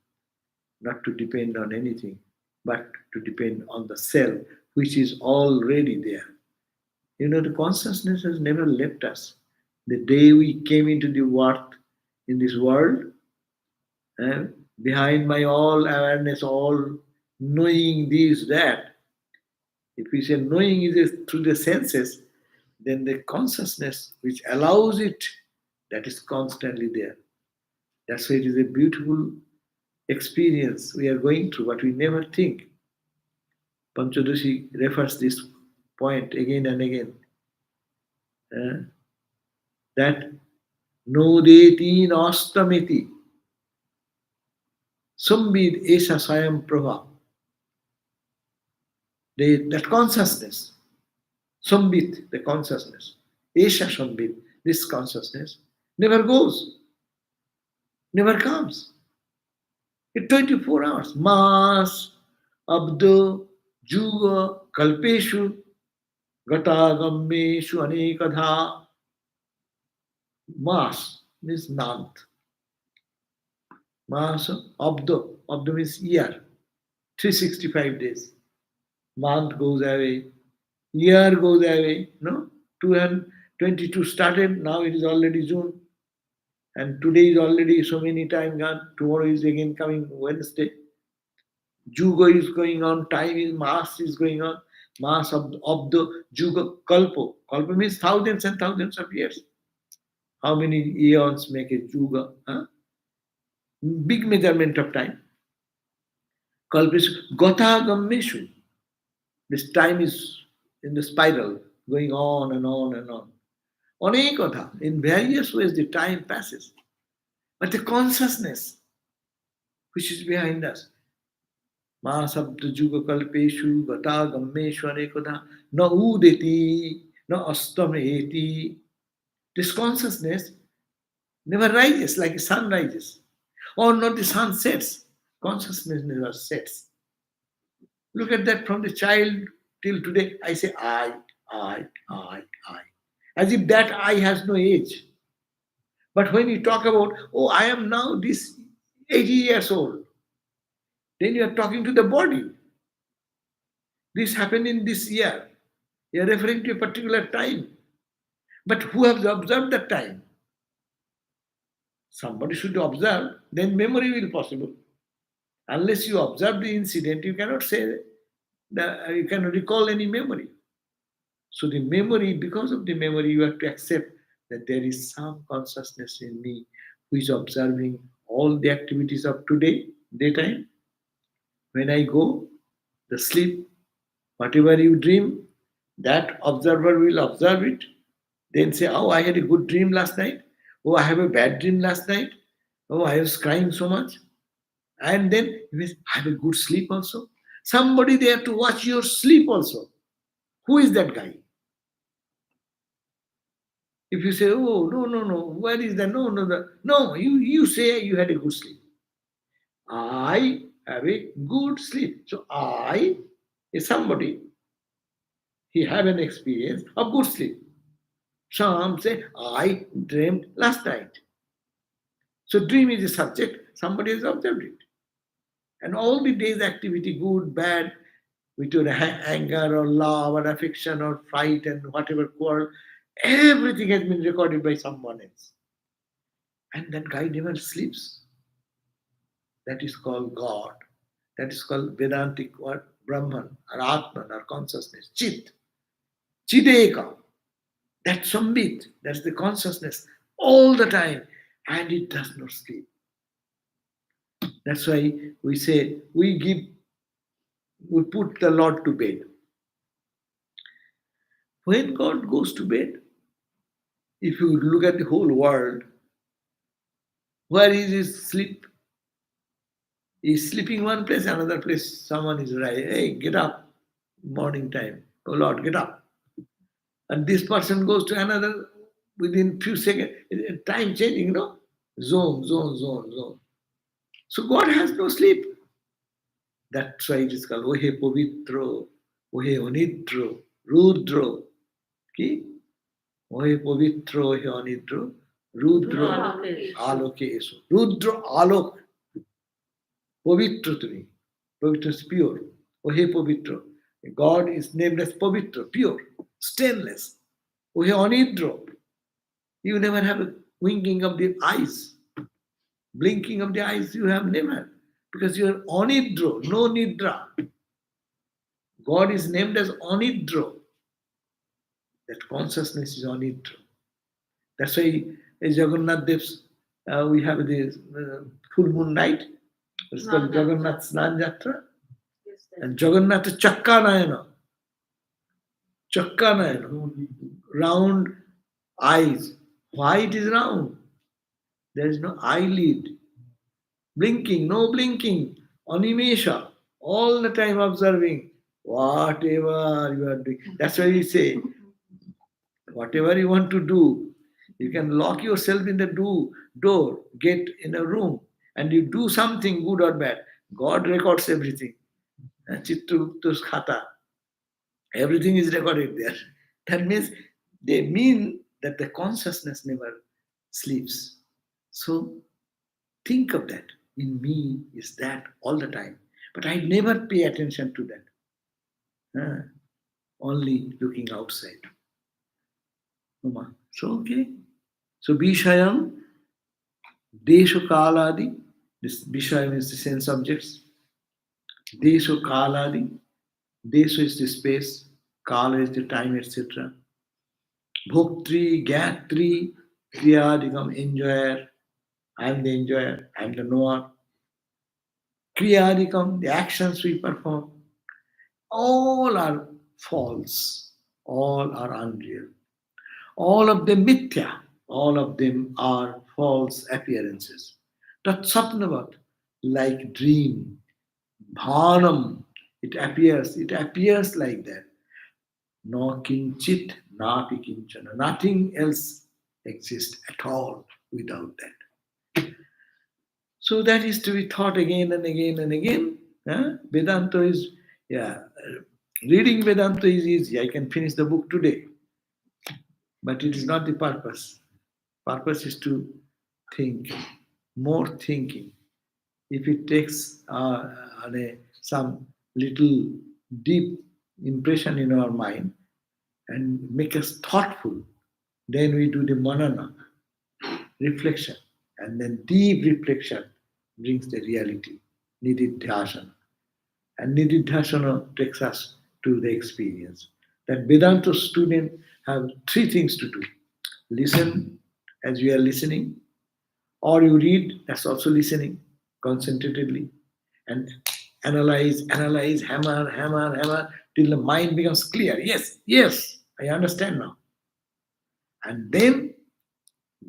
not to depend on anything, but to depend on the self, which is already there. You know, the consciousness has never left us. The day we came into the world, in this world, and behind my all awareness, all knowing this, that, if we say knowing is through the senses, then the consciousness which allows it, that is constantly there. That's why it is a beautiful experience we are going through, but we never think. Panchadoshi refers this point again and again. uh, that nodeti nastamiti sambid esha sayam prabha. That consciousness, sambit, the consciousness, esha sambit, this consciousness never goes, never comes. It's 24 hours. Mas, abdo, juga, kalpeshu, gatagameshu anekadha. Mas means month. Mas, abdo means year. 365 days. Month goes away, year goes away. No, 2022 started, now it is already June. And today is already so many time gone. Tomorrow is again coming Wednesday. Juga is going on, time is mass is going on. Mass of the Juga Kalpo. Kalpo means thousands and thousands of years. How many eons make a Juga? Huh? Big measurement of time. Kalpa is Gotha Gammeshu. This time is in the spiral, going on and on and on. Anekatha, in various ways the time passes. But the consciousness which is behind us, Ma Sabda Juga Kalpeshu, Gata Gammeshu Anekatha, na Udeti, na Astameti. This consciousness never rises like the sun rises, or not the sun sets. Consciousness never sets. Look at that from the child till today. I say I. As if that I has no age. But when you talk about, oh, I am now this 80 years old, then you are talking to the body. This happened in this year. You are referring to a particular time. But who has observed that time? Somebody should observe, then memory will possible. Unless you observe the incident, you cannot say that you cannot recall any memory. So the memory, because of the memory, you have to accept that there is some consciousness in me who is observing all the activities of today, daytime. When I go, the sleep, whatever you dream, that observer will observe it. Then say, oh, I had a good dream last night. Oh, I have a bad dream last night. Oh, I was crying so much. And then you will have a good sleep also. Somebody there to watch your sleep also. Who is that guy? If you say, oh, no, where is that? No, you say you had a good sleep. I have a good sleep. So I is somebody, he have an experience of good sleep. Some say, I dreamed last night. So dream is a subject, somebody has observed it. And all the day's activity, good, bad, with your anger or love or affection or fight and whatever quarrel, everything has been recorded by someone else. And that guy never sleeps. That is called God. That is called Vedantic word, Brahman or Atman or consciousness, Chit. Chideka. That's Sambit. That's the consciousness all the time. And it does not sleep. That's why we say we put the Lord to bed. When God goes to bed, if you look at the whole world, Where is his sleep? He's sleeping one place, another place, someone is right. Hey, get up. Morning time. Oh Lord, get up. And this person goes to another within few seconds. Time changing, zone. So God has no sleep. That's why it is called Ohe Povitro, Ohe Onidro, Rudro. Okay? Ohe Povitro, Ohe Onidro, Rudro Aloke Eso. Rudro Alok, Povitro to me. Povitro is pure. Ohe Povitro. God is named as Povitro, pure, stainless. Ohe Onidro. You never have a winking of the eyes. Blinking of the eyes you have never. Because you are onidro, no nidra. God is named as onidro. That consciousness is onidro. That's why in Jagannath Dev's, we have this full moon night. It's called Jagannath Snan Jatra. And Jagannath Chakkanayana. Chakkanayana. Round eyes. Why it is round? There is no eyelid. Blinking, no blinking. Animesha. All the time observing whatever you are doing. That's why we say, whatever you want to do, you can lock yourself in the door, get in a room, and you do something good or bad. God records everything. Chitragupta's khata. Everything is recorded there. That means they mean that the consciousness never sleeps. So think of that. In me is that all the time. But I never pay attention to that. Only looking outside. So okay. So Bishayam, Desho Kaladi, this Bishayam is the sense objects. Desho Kaladi, Desho is the space, Kala is the time, etc. Bhoktri, Gatri, Kriyadikam, enjoyer. I am the enjoyer, I am the knower. Kriyadikam, the actions we perform. All are false, all are unreal. All of them mithya, all of them are false appearances. Tat sapnavat, like dream, bhanam, it appears like that. No kinchit, napi kinchana, nothing else exists at all without that. So that is to be thought again and again and again. Vedanta is, reading Vedanta is easy. I can finish the book today. But it is not the purpose. Purpose is to think, more thinking. If it takes some little deep impression in our mind and make us thoughtful, then we do the manana, reflection, and then deep reflection brings the reality, nididhyasana. And nididhyasana takes us to the experience. That Vedanta student have three things to do. Listen as we are listening, or you read, that's also listening concentratedly, and analyze, hammer, till the mind becomes clear. Yes, I understand now. And then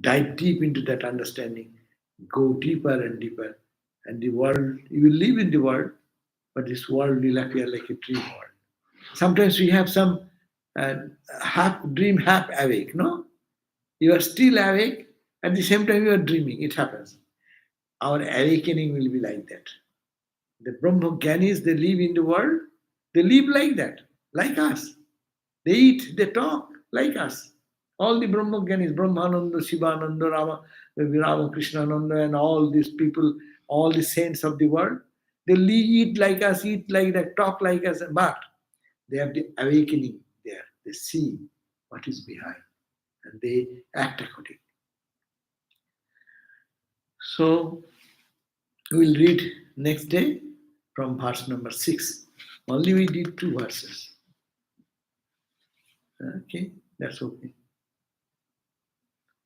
dive deep into that understanding, go deeper and deeper, and the world, you will live in the world, but this world will appear like a dream world. Sometimes we have some half dream, half awake, no? You are still awake, at the same time you are dreaming. It happens. Our awakening will be like that. The Brahmagyanis, they live in the world, they live like that, like us. They eat, they talk like us. All the Brahmagyanis, Brahmananda, Shivananda, Rama Krishnananda, and all these people, all the saints of the world, they eat like us, eat like that, talk like us, but they have the awakening there. They see what is behind and they act accordingly. So we'll read next day from verse number 6. Only we did 2 verses. Okay, that's okay.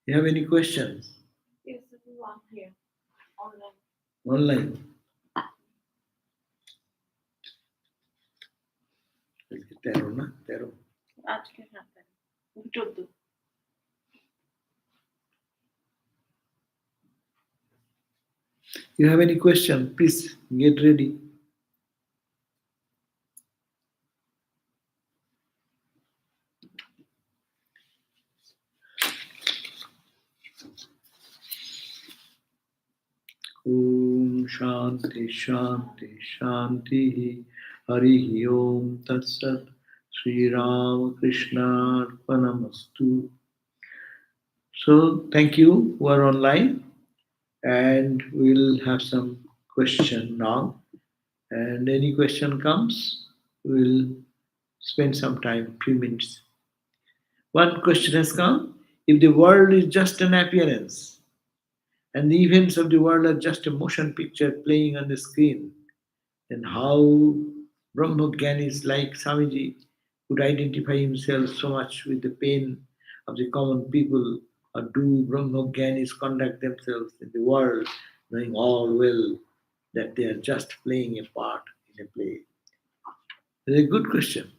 You have any questions? Yes, this is one here, online. Online. তেরো না তেরো আজকে হাতে 14 You have any question, please get ready. Om Shanti Shanti Shanti Hari Om Tat Sat Sri Ram Krishna Arpanamastu. So thank you who are online, and we'll have some question now. And any question comes, we'll spend some time, few minutes. One question has come: if the world is just an appearance, and the events of the world are just a motion picture playing on the screen, then how Brahmogyanis like Swamiji could identify himself so much with the pain of the common people, or do Brahmogyanis conduct themselves in the world knowing all well that they are just playing a part in a play? It's a good question.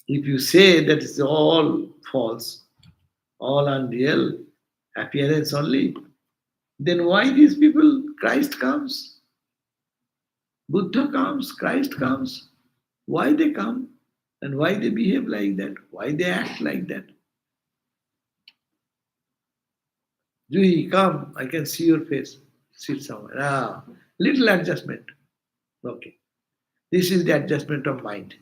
If you say that it's all false, all unreal, appearance only, then why these people, Christ comes, Buddha comes, Christ comes, why they come and why they behave like that, why they act like that? Juhi, come, I can see your face. Sit somewhere. Ah, little adjustment. Okay. This is the adjustment of mind.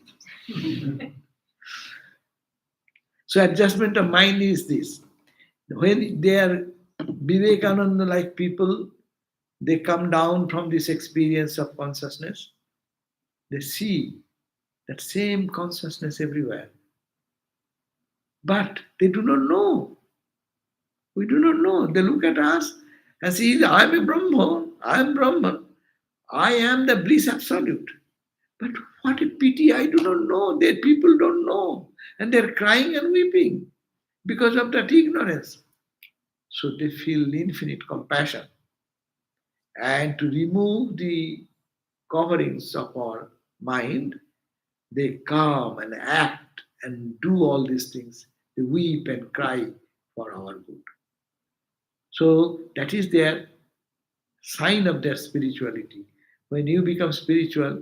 So adjustment of mind is this. When they are Vivekananda like people, they come down from this experience of consciousness, they see that same consciousness everywhere. But they do not know. We do not know. They look at us and say, I am a Brahman, I am Brahman, I am the bliss absolute. But what a pity, I do not know. Their people don't know. And they're crying and weeping because of that ignorance. So they feel infinite compassion. And to remove the coverings of our mind, they come and act and do all these things. They weep and cry for our good. So that is their sign of their spirituality. When you become spiritual,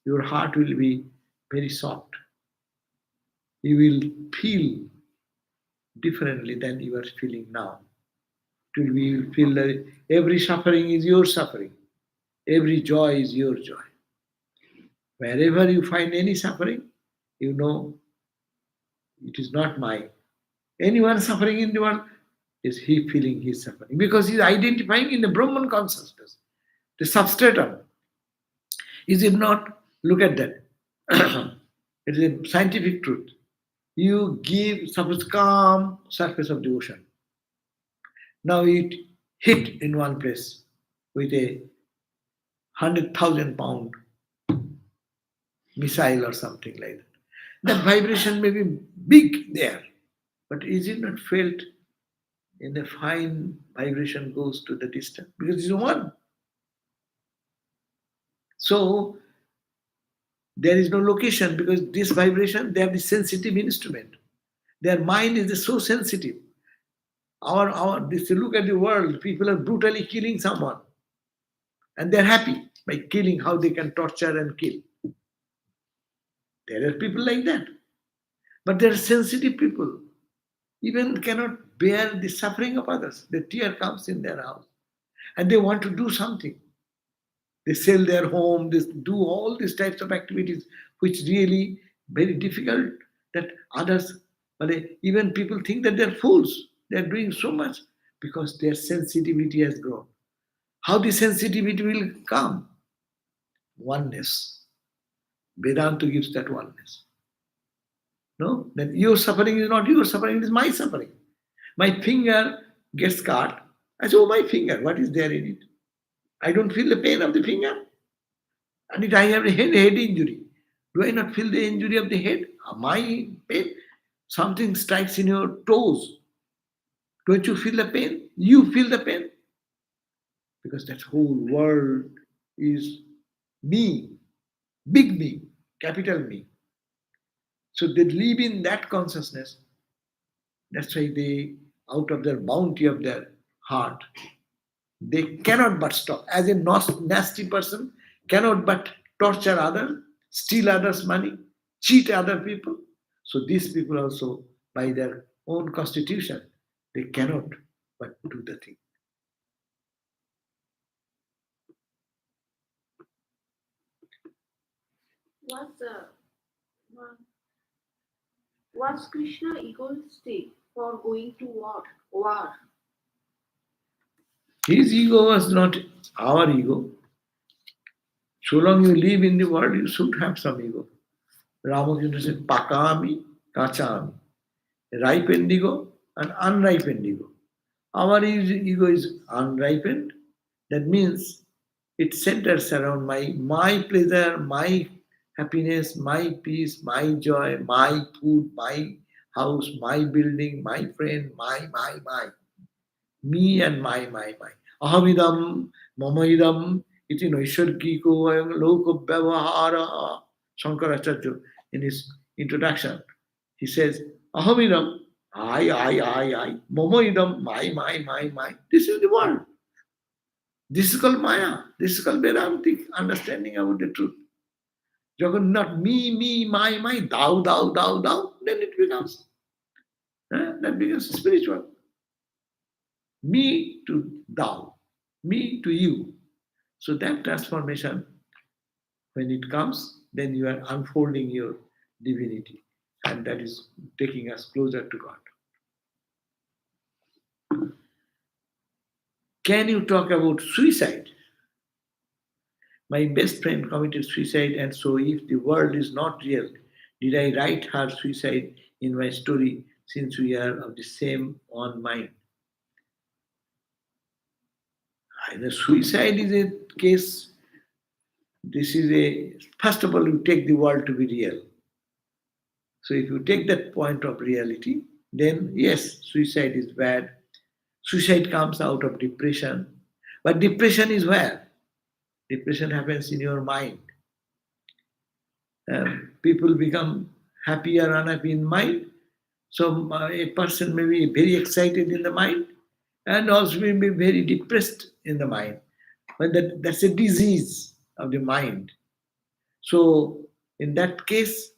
your heart will be very soft. You will feel differently than you are feeling now. It will be, you will feel that every suffering is your suffering, every joy is your joy. Wherever you find any suffering, you know it is not mine. Anyone suffering in the world, is he feeling his suffering because he's identifying in the Brahman consciousness, the substratum. Is it not? Look at that. It is a scientific truth. You give, suppose, calm surface of the ocean. Now it hit in one place with a 100,000 pound missile or something like that. That vibration may be big there, but is it not felt in the fine vibration goes to the distance? Because it's one. So there is no location because this vibration, they have the sensitive instrument. Their mind is so sensitive. This look at the world, people are brutally killing someone, and they're happy by killing, how they can torture and kill. There are people like that. But there are sensitive people, even cannot bear the suffering of others. The tear comes in their house, and they want to do something. They sell their home, they do all these types of activities, which really very difficult that others, but even people think that they're fools. They're doing so much because their sensitivity has grown. How the sensitivity will come? Oneness. Vedanta gives that oneness. No? Then your suffering is not your suffering, it is my suffering. My finger gets cut. I say, oh, my finger, what is there in it? I don't feel the pain of the finger. And if I have a head injury, do I not feel the injury of the head? My pain? Something strikes in your toes. Don't you feel the pain? You feel the pain. Because that whole world is me, big me, capital me. So they live in that consciousness. That's why they, out of their bounty of their heart, They cannot but stop. As a nasty person, cannot but torture others, steal others' money, cheat other people. So these people also, by their own constitution, they cannot but do the thing. Was Krishna egoistic for going to war? His ego was not our ego. So long you live in the world, you should have some ego. Ramakrishna said, Pakami, Kachami. Ripened ego and unripened ego. Our ego is unripened. That means it centers around my pleasure, my happiness, my peace, my joy, my food, my house, my building, my friend, my. Me and my. Ahamidam, mamaidam, iti naishargiko ayam loko vyavahara. Shankaracharya in his introduction, he says, Ahamidam, I. Mamaidam, my. This is the world. This is called Maya. This is called Vedantic understanding about the truth. Not me, my, thou, then it becomes, that becomes spiritual. Me to thou, me to you. So that transformation, when it comes, then you are unfolding your divinity. And that is taking us closer to God. Can you talk about suicide? My best friend committed suicide, and so if the world is not real, did I write her suicide in my story since we are of the same one mind? The suicide is a case, this is a, first of all, you take the world to be real. So if you take that point of reality, then yes, suicide is bad. Suicide comes out of depression. But depression is where? Depression happens in your mind. People become happy or unhappy in mind. So a person may be very excited in the mind and also may be very depressed in the mind. But that's a disease of the mind. So in that case,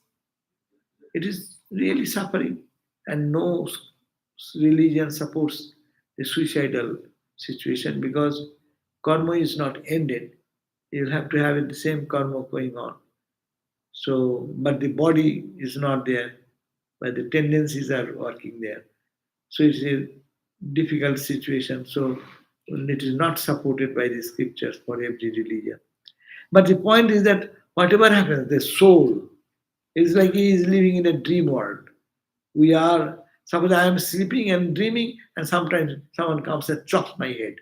it is really suffering, and no religion supports the suicidal situation because karma is not ended. You'll have to have the same karma going on. So, but the body is not there, but the tendencies are working there. So it's a difficult situation. So it is not supported by the scriptures for every religion. But the point is that whatever happens, the soul is like he is living in a dream world. We are, suppose I am sleeping and dreaming, and sometimes someone comes and chops my head.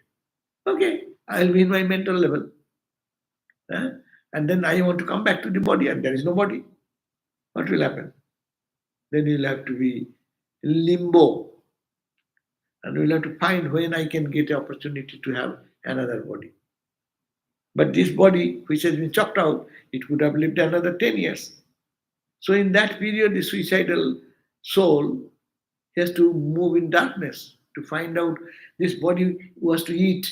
Okay, I'll be in my mental level. And then I want to come back to the body, and there is no body. What will happen? Then you'll have to be in limbo. And we'll have to find when I can get the opportunity to have another body. But this body, which has been chopped out, it would have lived another 10 years. So in that period, the suicidal soul has to move in darkness to find out this body was to eat.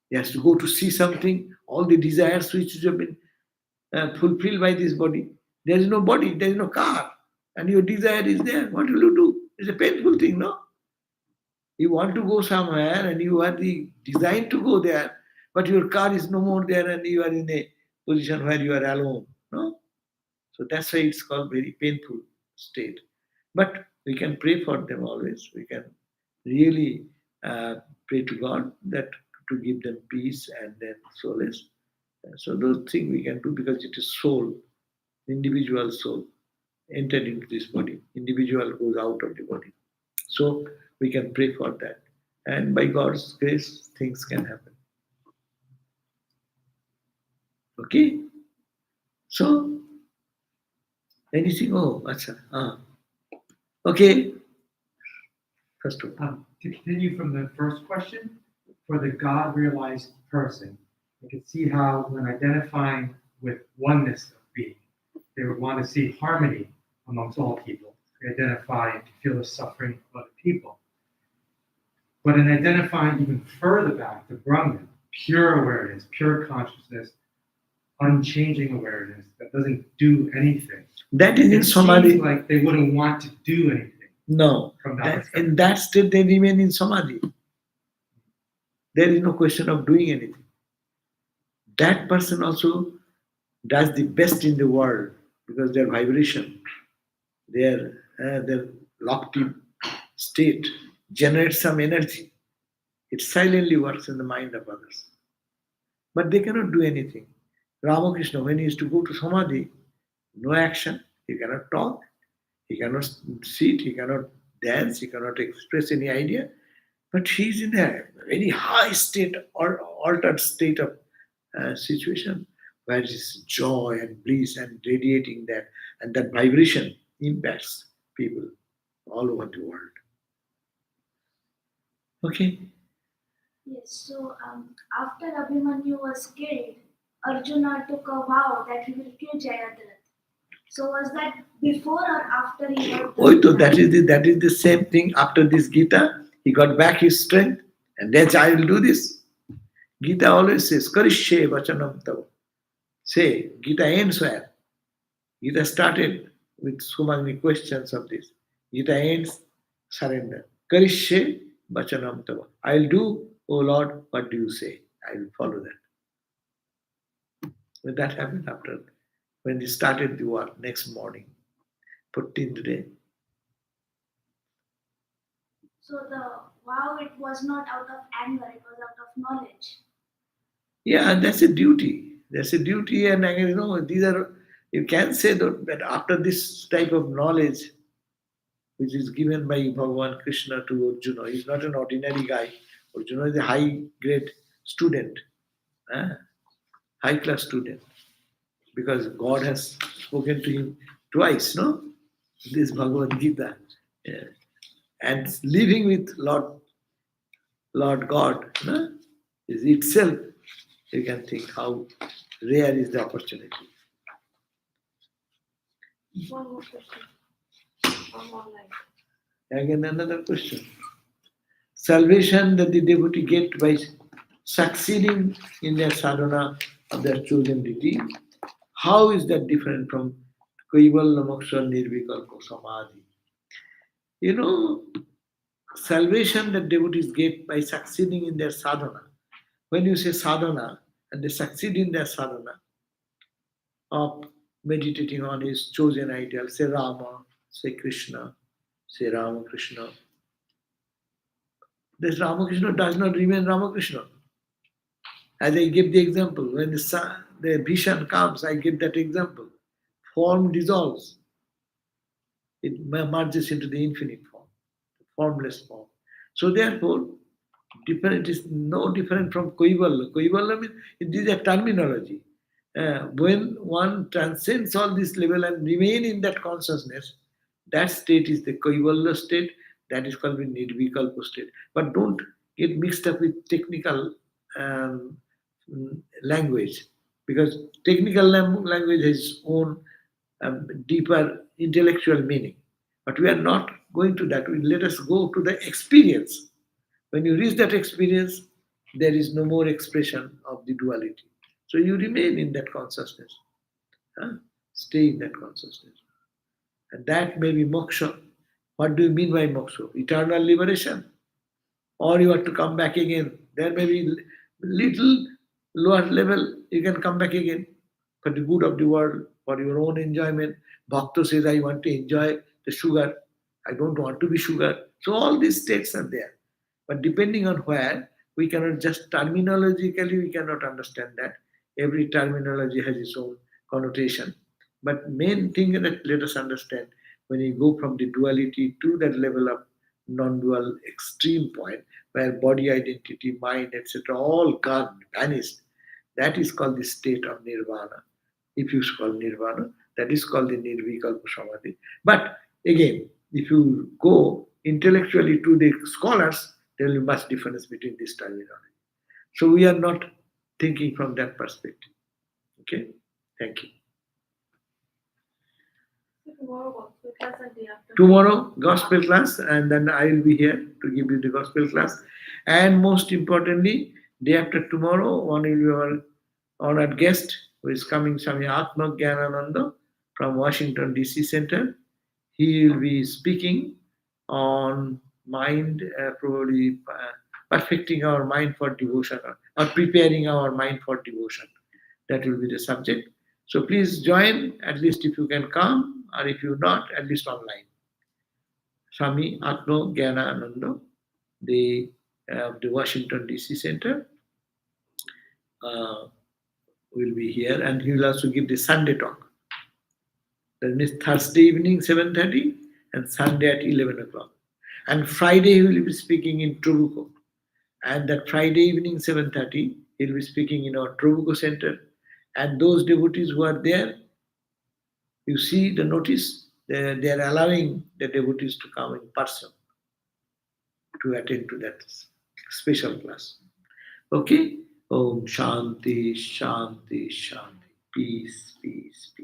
He has to go to see something, all the desires which have been fulfilled by this body. There is no body, there is no car, and your desire is there. What will you do? It's a painful thing, no? You want to go somewhere and you are the design to go there, but your car is no more there and you are in a position where you are alone. No? So that's why it's called very painful state. But we can pray for them always. We can really pray to God that to give them peace and then solace. So those things we can do because it is soul, individual soul entered into this body. Individual goes out of the body. So we can pray for that. And by God's grace, things can happen. Okay? So, anything? Oh, acha. Okay. First of all. To continue from the first question, for the God-realized person, you can see how when identifying with oneness of being, they would want to see harmony amongst all people. They identify and feel the suffering of other people. But in identifying even further back to Brahman, pure awareness, pure consciousness, unchanging awareness that doesn't do anything. That is in It samadhi. seems like they wouldn't want to do anything No, from that that, perspective. in that state they remain in samadhi. There is no question of doing anything. That person also does the best in the world because their vibration, their lofty state generates some energy. It silently works in the mind of others. But they cannot do anything. Ramakrishna, when he used to go to Samadhi, no action, he cannot talk, he cannot sit, he cannot dance, he cannot express any idea. But he is in a very high state or altered state of situation where it is joy and bliss and radiating that, and that vibration impacts people all over the world. Okay? Yes, so after Abhimanyu was killed, Arjuna took a vow that he will kill Jayadratha. So was that before or after he heard the Oh, so Gita? that is the same thing. After this Gita, he got back his strength, and then I will do this. Gita always says, Karishye vachanam tava. Say, Gita ends where? Gita started with so many questions of this. Gita ends, surrender. Karishye vachanam tava. I'll do, O Lord, what do you say? I will follow that. When that happened after, when he started the war next morning, 14th day. So the vow, it was not out of anger, it was out of knowledge. Yeah, that's a duty. That's a duty, and again, these are, you can say that after this type of knowledge, which is given by Bhagavan Krishna to Arjuna, he's not an ordinary guy. Arjuna is a high grade student, high class student, because God has spoken to him twice, no? This Bhagavad Gita. Yeah. And living with Lord God, no? Is itself, you can think how rare is the opportunity. One more question. One more line. Again, another question. Salvation that the devotee get by succeeding in their sadhana of their chosen deity, how is that different from Kaivalya Moksha Nirvikalpa Samadhi? Salvation that devotees get by succeeding in their sadhana. When you say sadhana and they succeed in their sadhana of meditating on his chosen ideal, say Rama, say Krishna, say Ramakrishna. This Ramakrishna does not remain Ramakrishna. As I gave the example, when the Bhishan comes, I give that example. Form dissolves. It merges into the infinite form, formless form. So therefore, different is no different from Kaivalya. Kaivalya means it is a terminology. When one transcends all this level and remain in that consciousness, that state is the Kaivalya state. That is called the Nirvikalpa state. But don't get mixed up with technical um, language, because technical language has its own deeper intellectual meaning. But we are not going to that. Let us go to the experience. When you reach that experience, there is no more expression of the duality. So you remain in that consciousness. Stay in that consciousness. And that may be moksha. What do you mean by moksha? Eternal liberation? Or you have to come back again. There may be little lower level, you can come back again for the good of the world, for your own enjoyment. Bhakta says, I want to enjoy the sugar. I don't want to be sugar. So all these states are there. But depending on where, we cannot just terminologically, we cannot understand that. Every terminology has its own connotation. But main thing that let us understand, when you go from the duality to that level of non-dual extreme point, where body identity, mind, etc., all gone, vanished, that is called the state of nirvana. If you call nirvana, that is called the nirvikalpa samadhi. But again, if you go intellectually to the scholars, there will be much difference between this terminology. So we are not thinking from that perspective. Okay? Thank you. So tomorrow gospel class and day after. Tomorrow, gospel class, and then I will be here to give you the gospel class. And most importantly, Day after tomorrow, one will be our honored guest who is coming, Swami Atma Gyanananda from Washington DC Center. He will be speaking on mind, probably perfecting our mind for devotion or preparing our mind for devotion. That will be the subject. So please join, at least if you can come, or if you not, at least online. Swami Atma Gyanananda, the Washington DC Center, uh, will be here, and he will also give the Sunday talk. That means Thursday evening 7:30 and Sunday at 11 o'clock. And Friday he will be speaking in Trabuco. And that Friday evening 7:30 he will be speaking in our Trabuco Center. And those devotees who are there, you see the notice, they are allowing the devotees to come in person to attend to that special class. Okay? Om Shanti, Shanti, Shanti. Peace, peace, peace.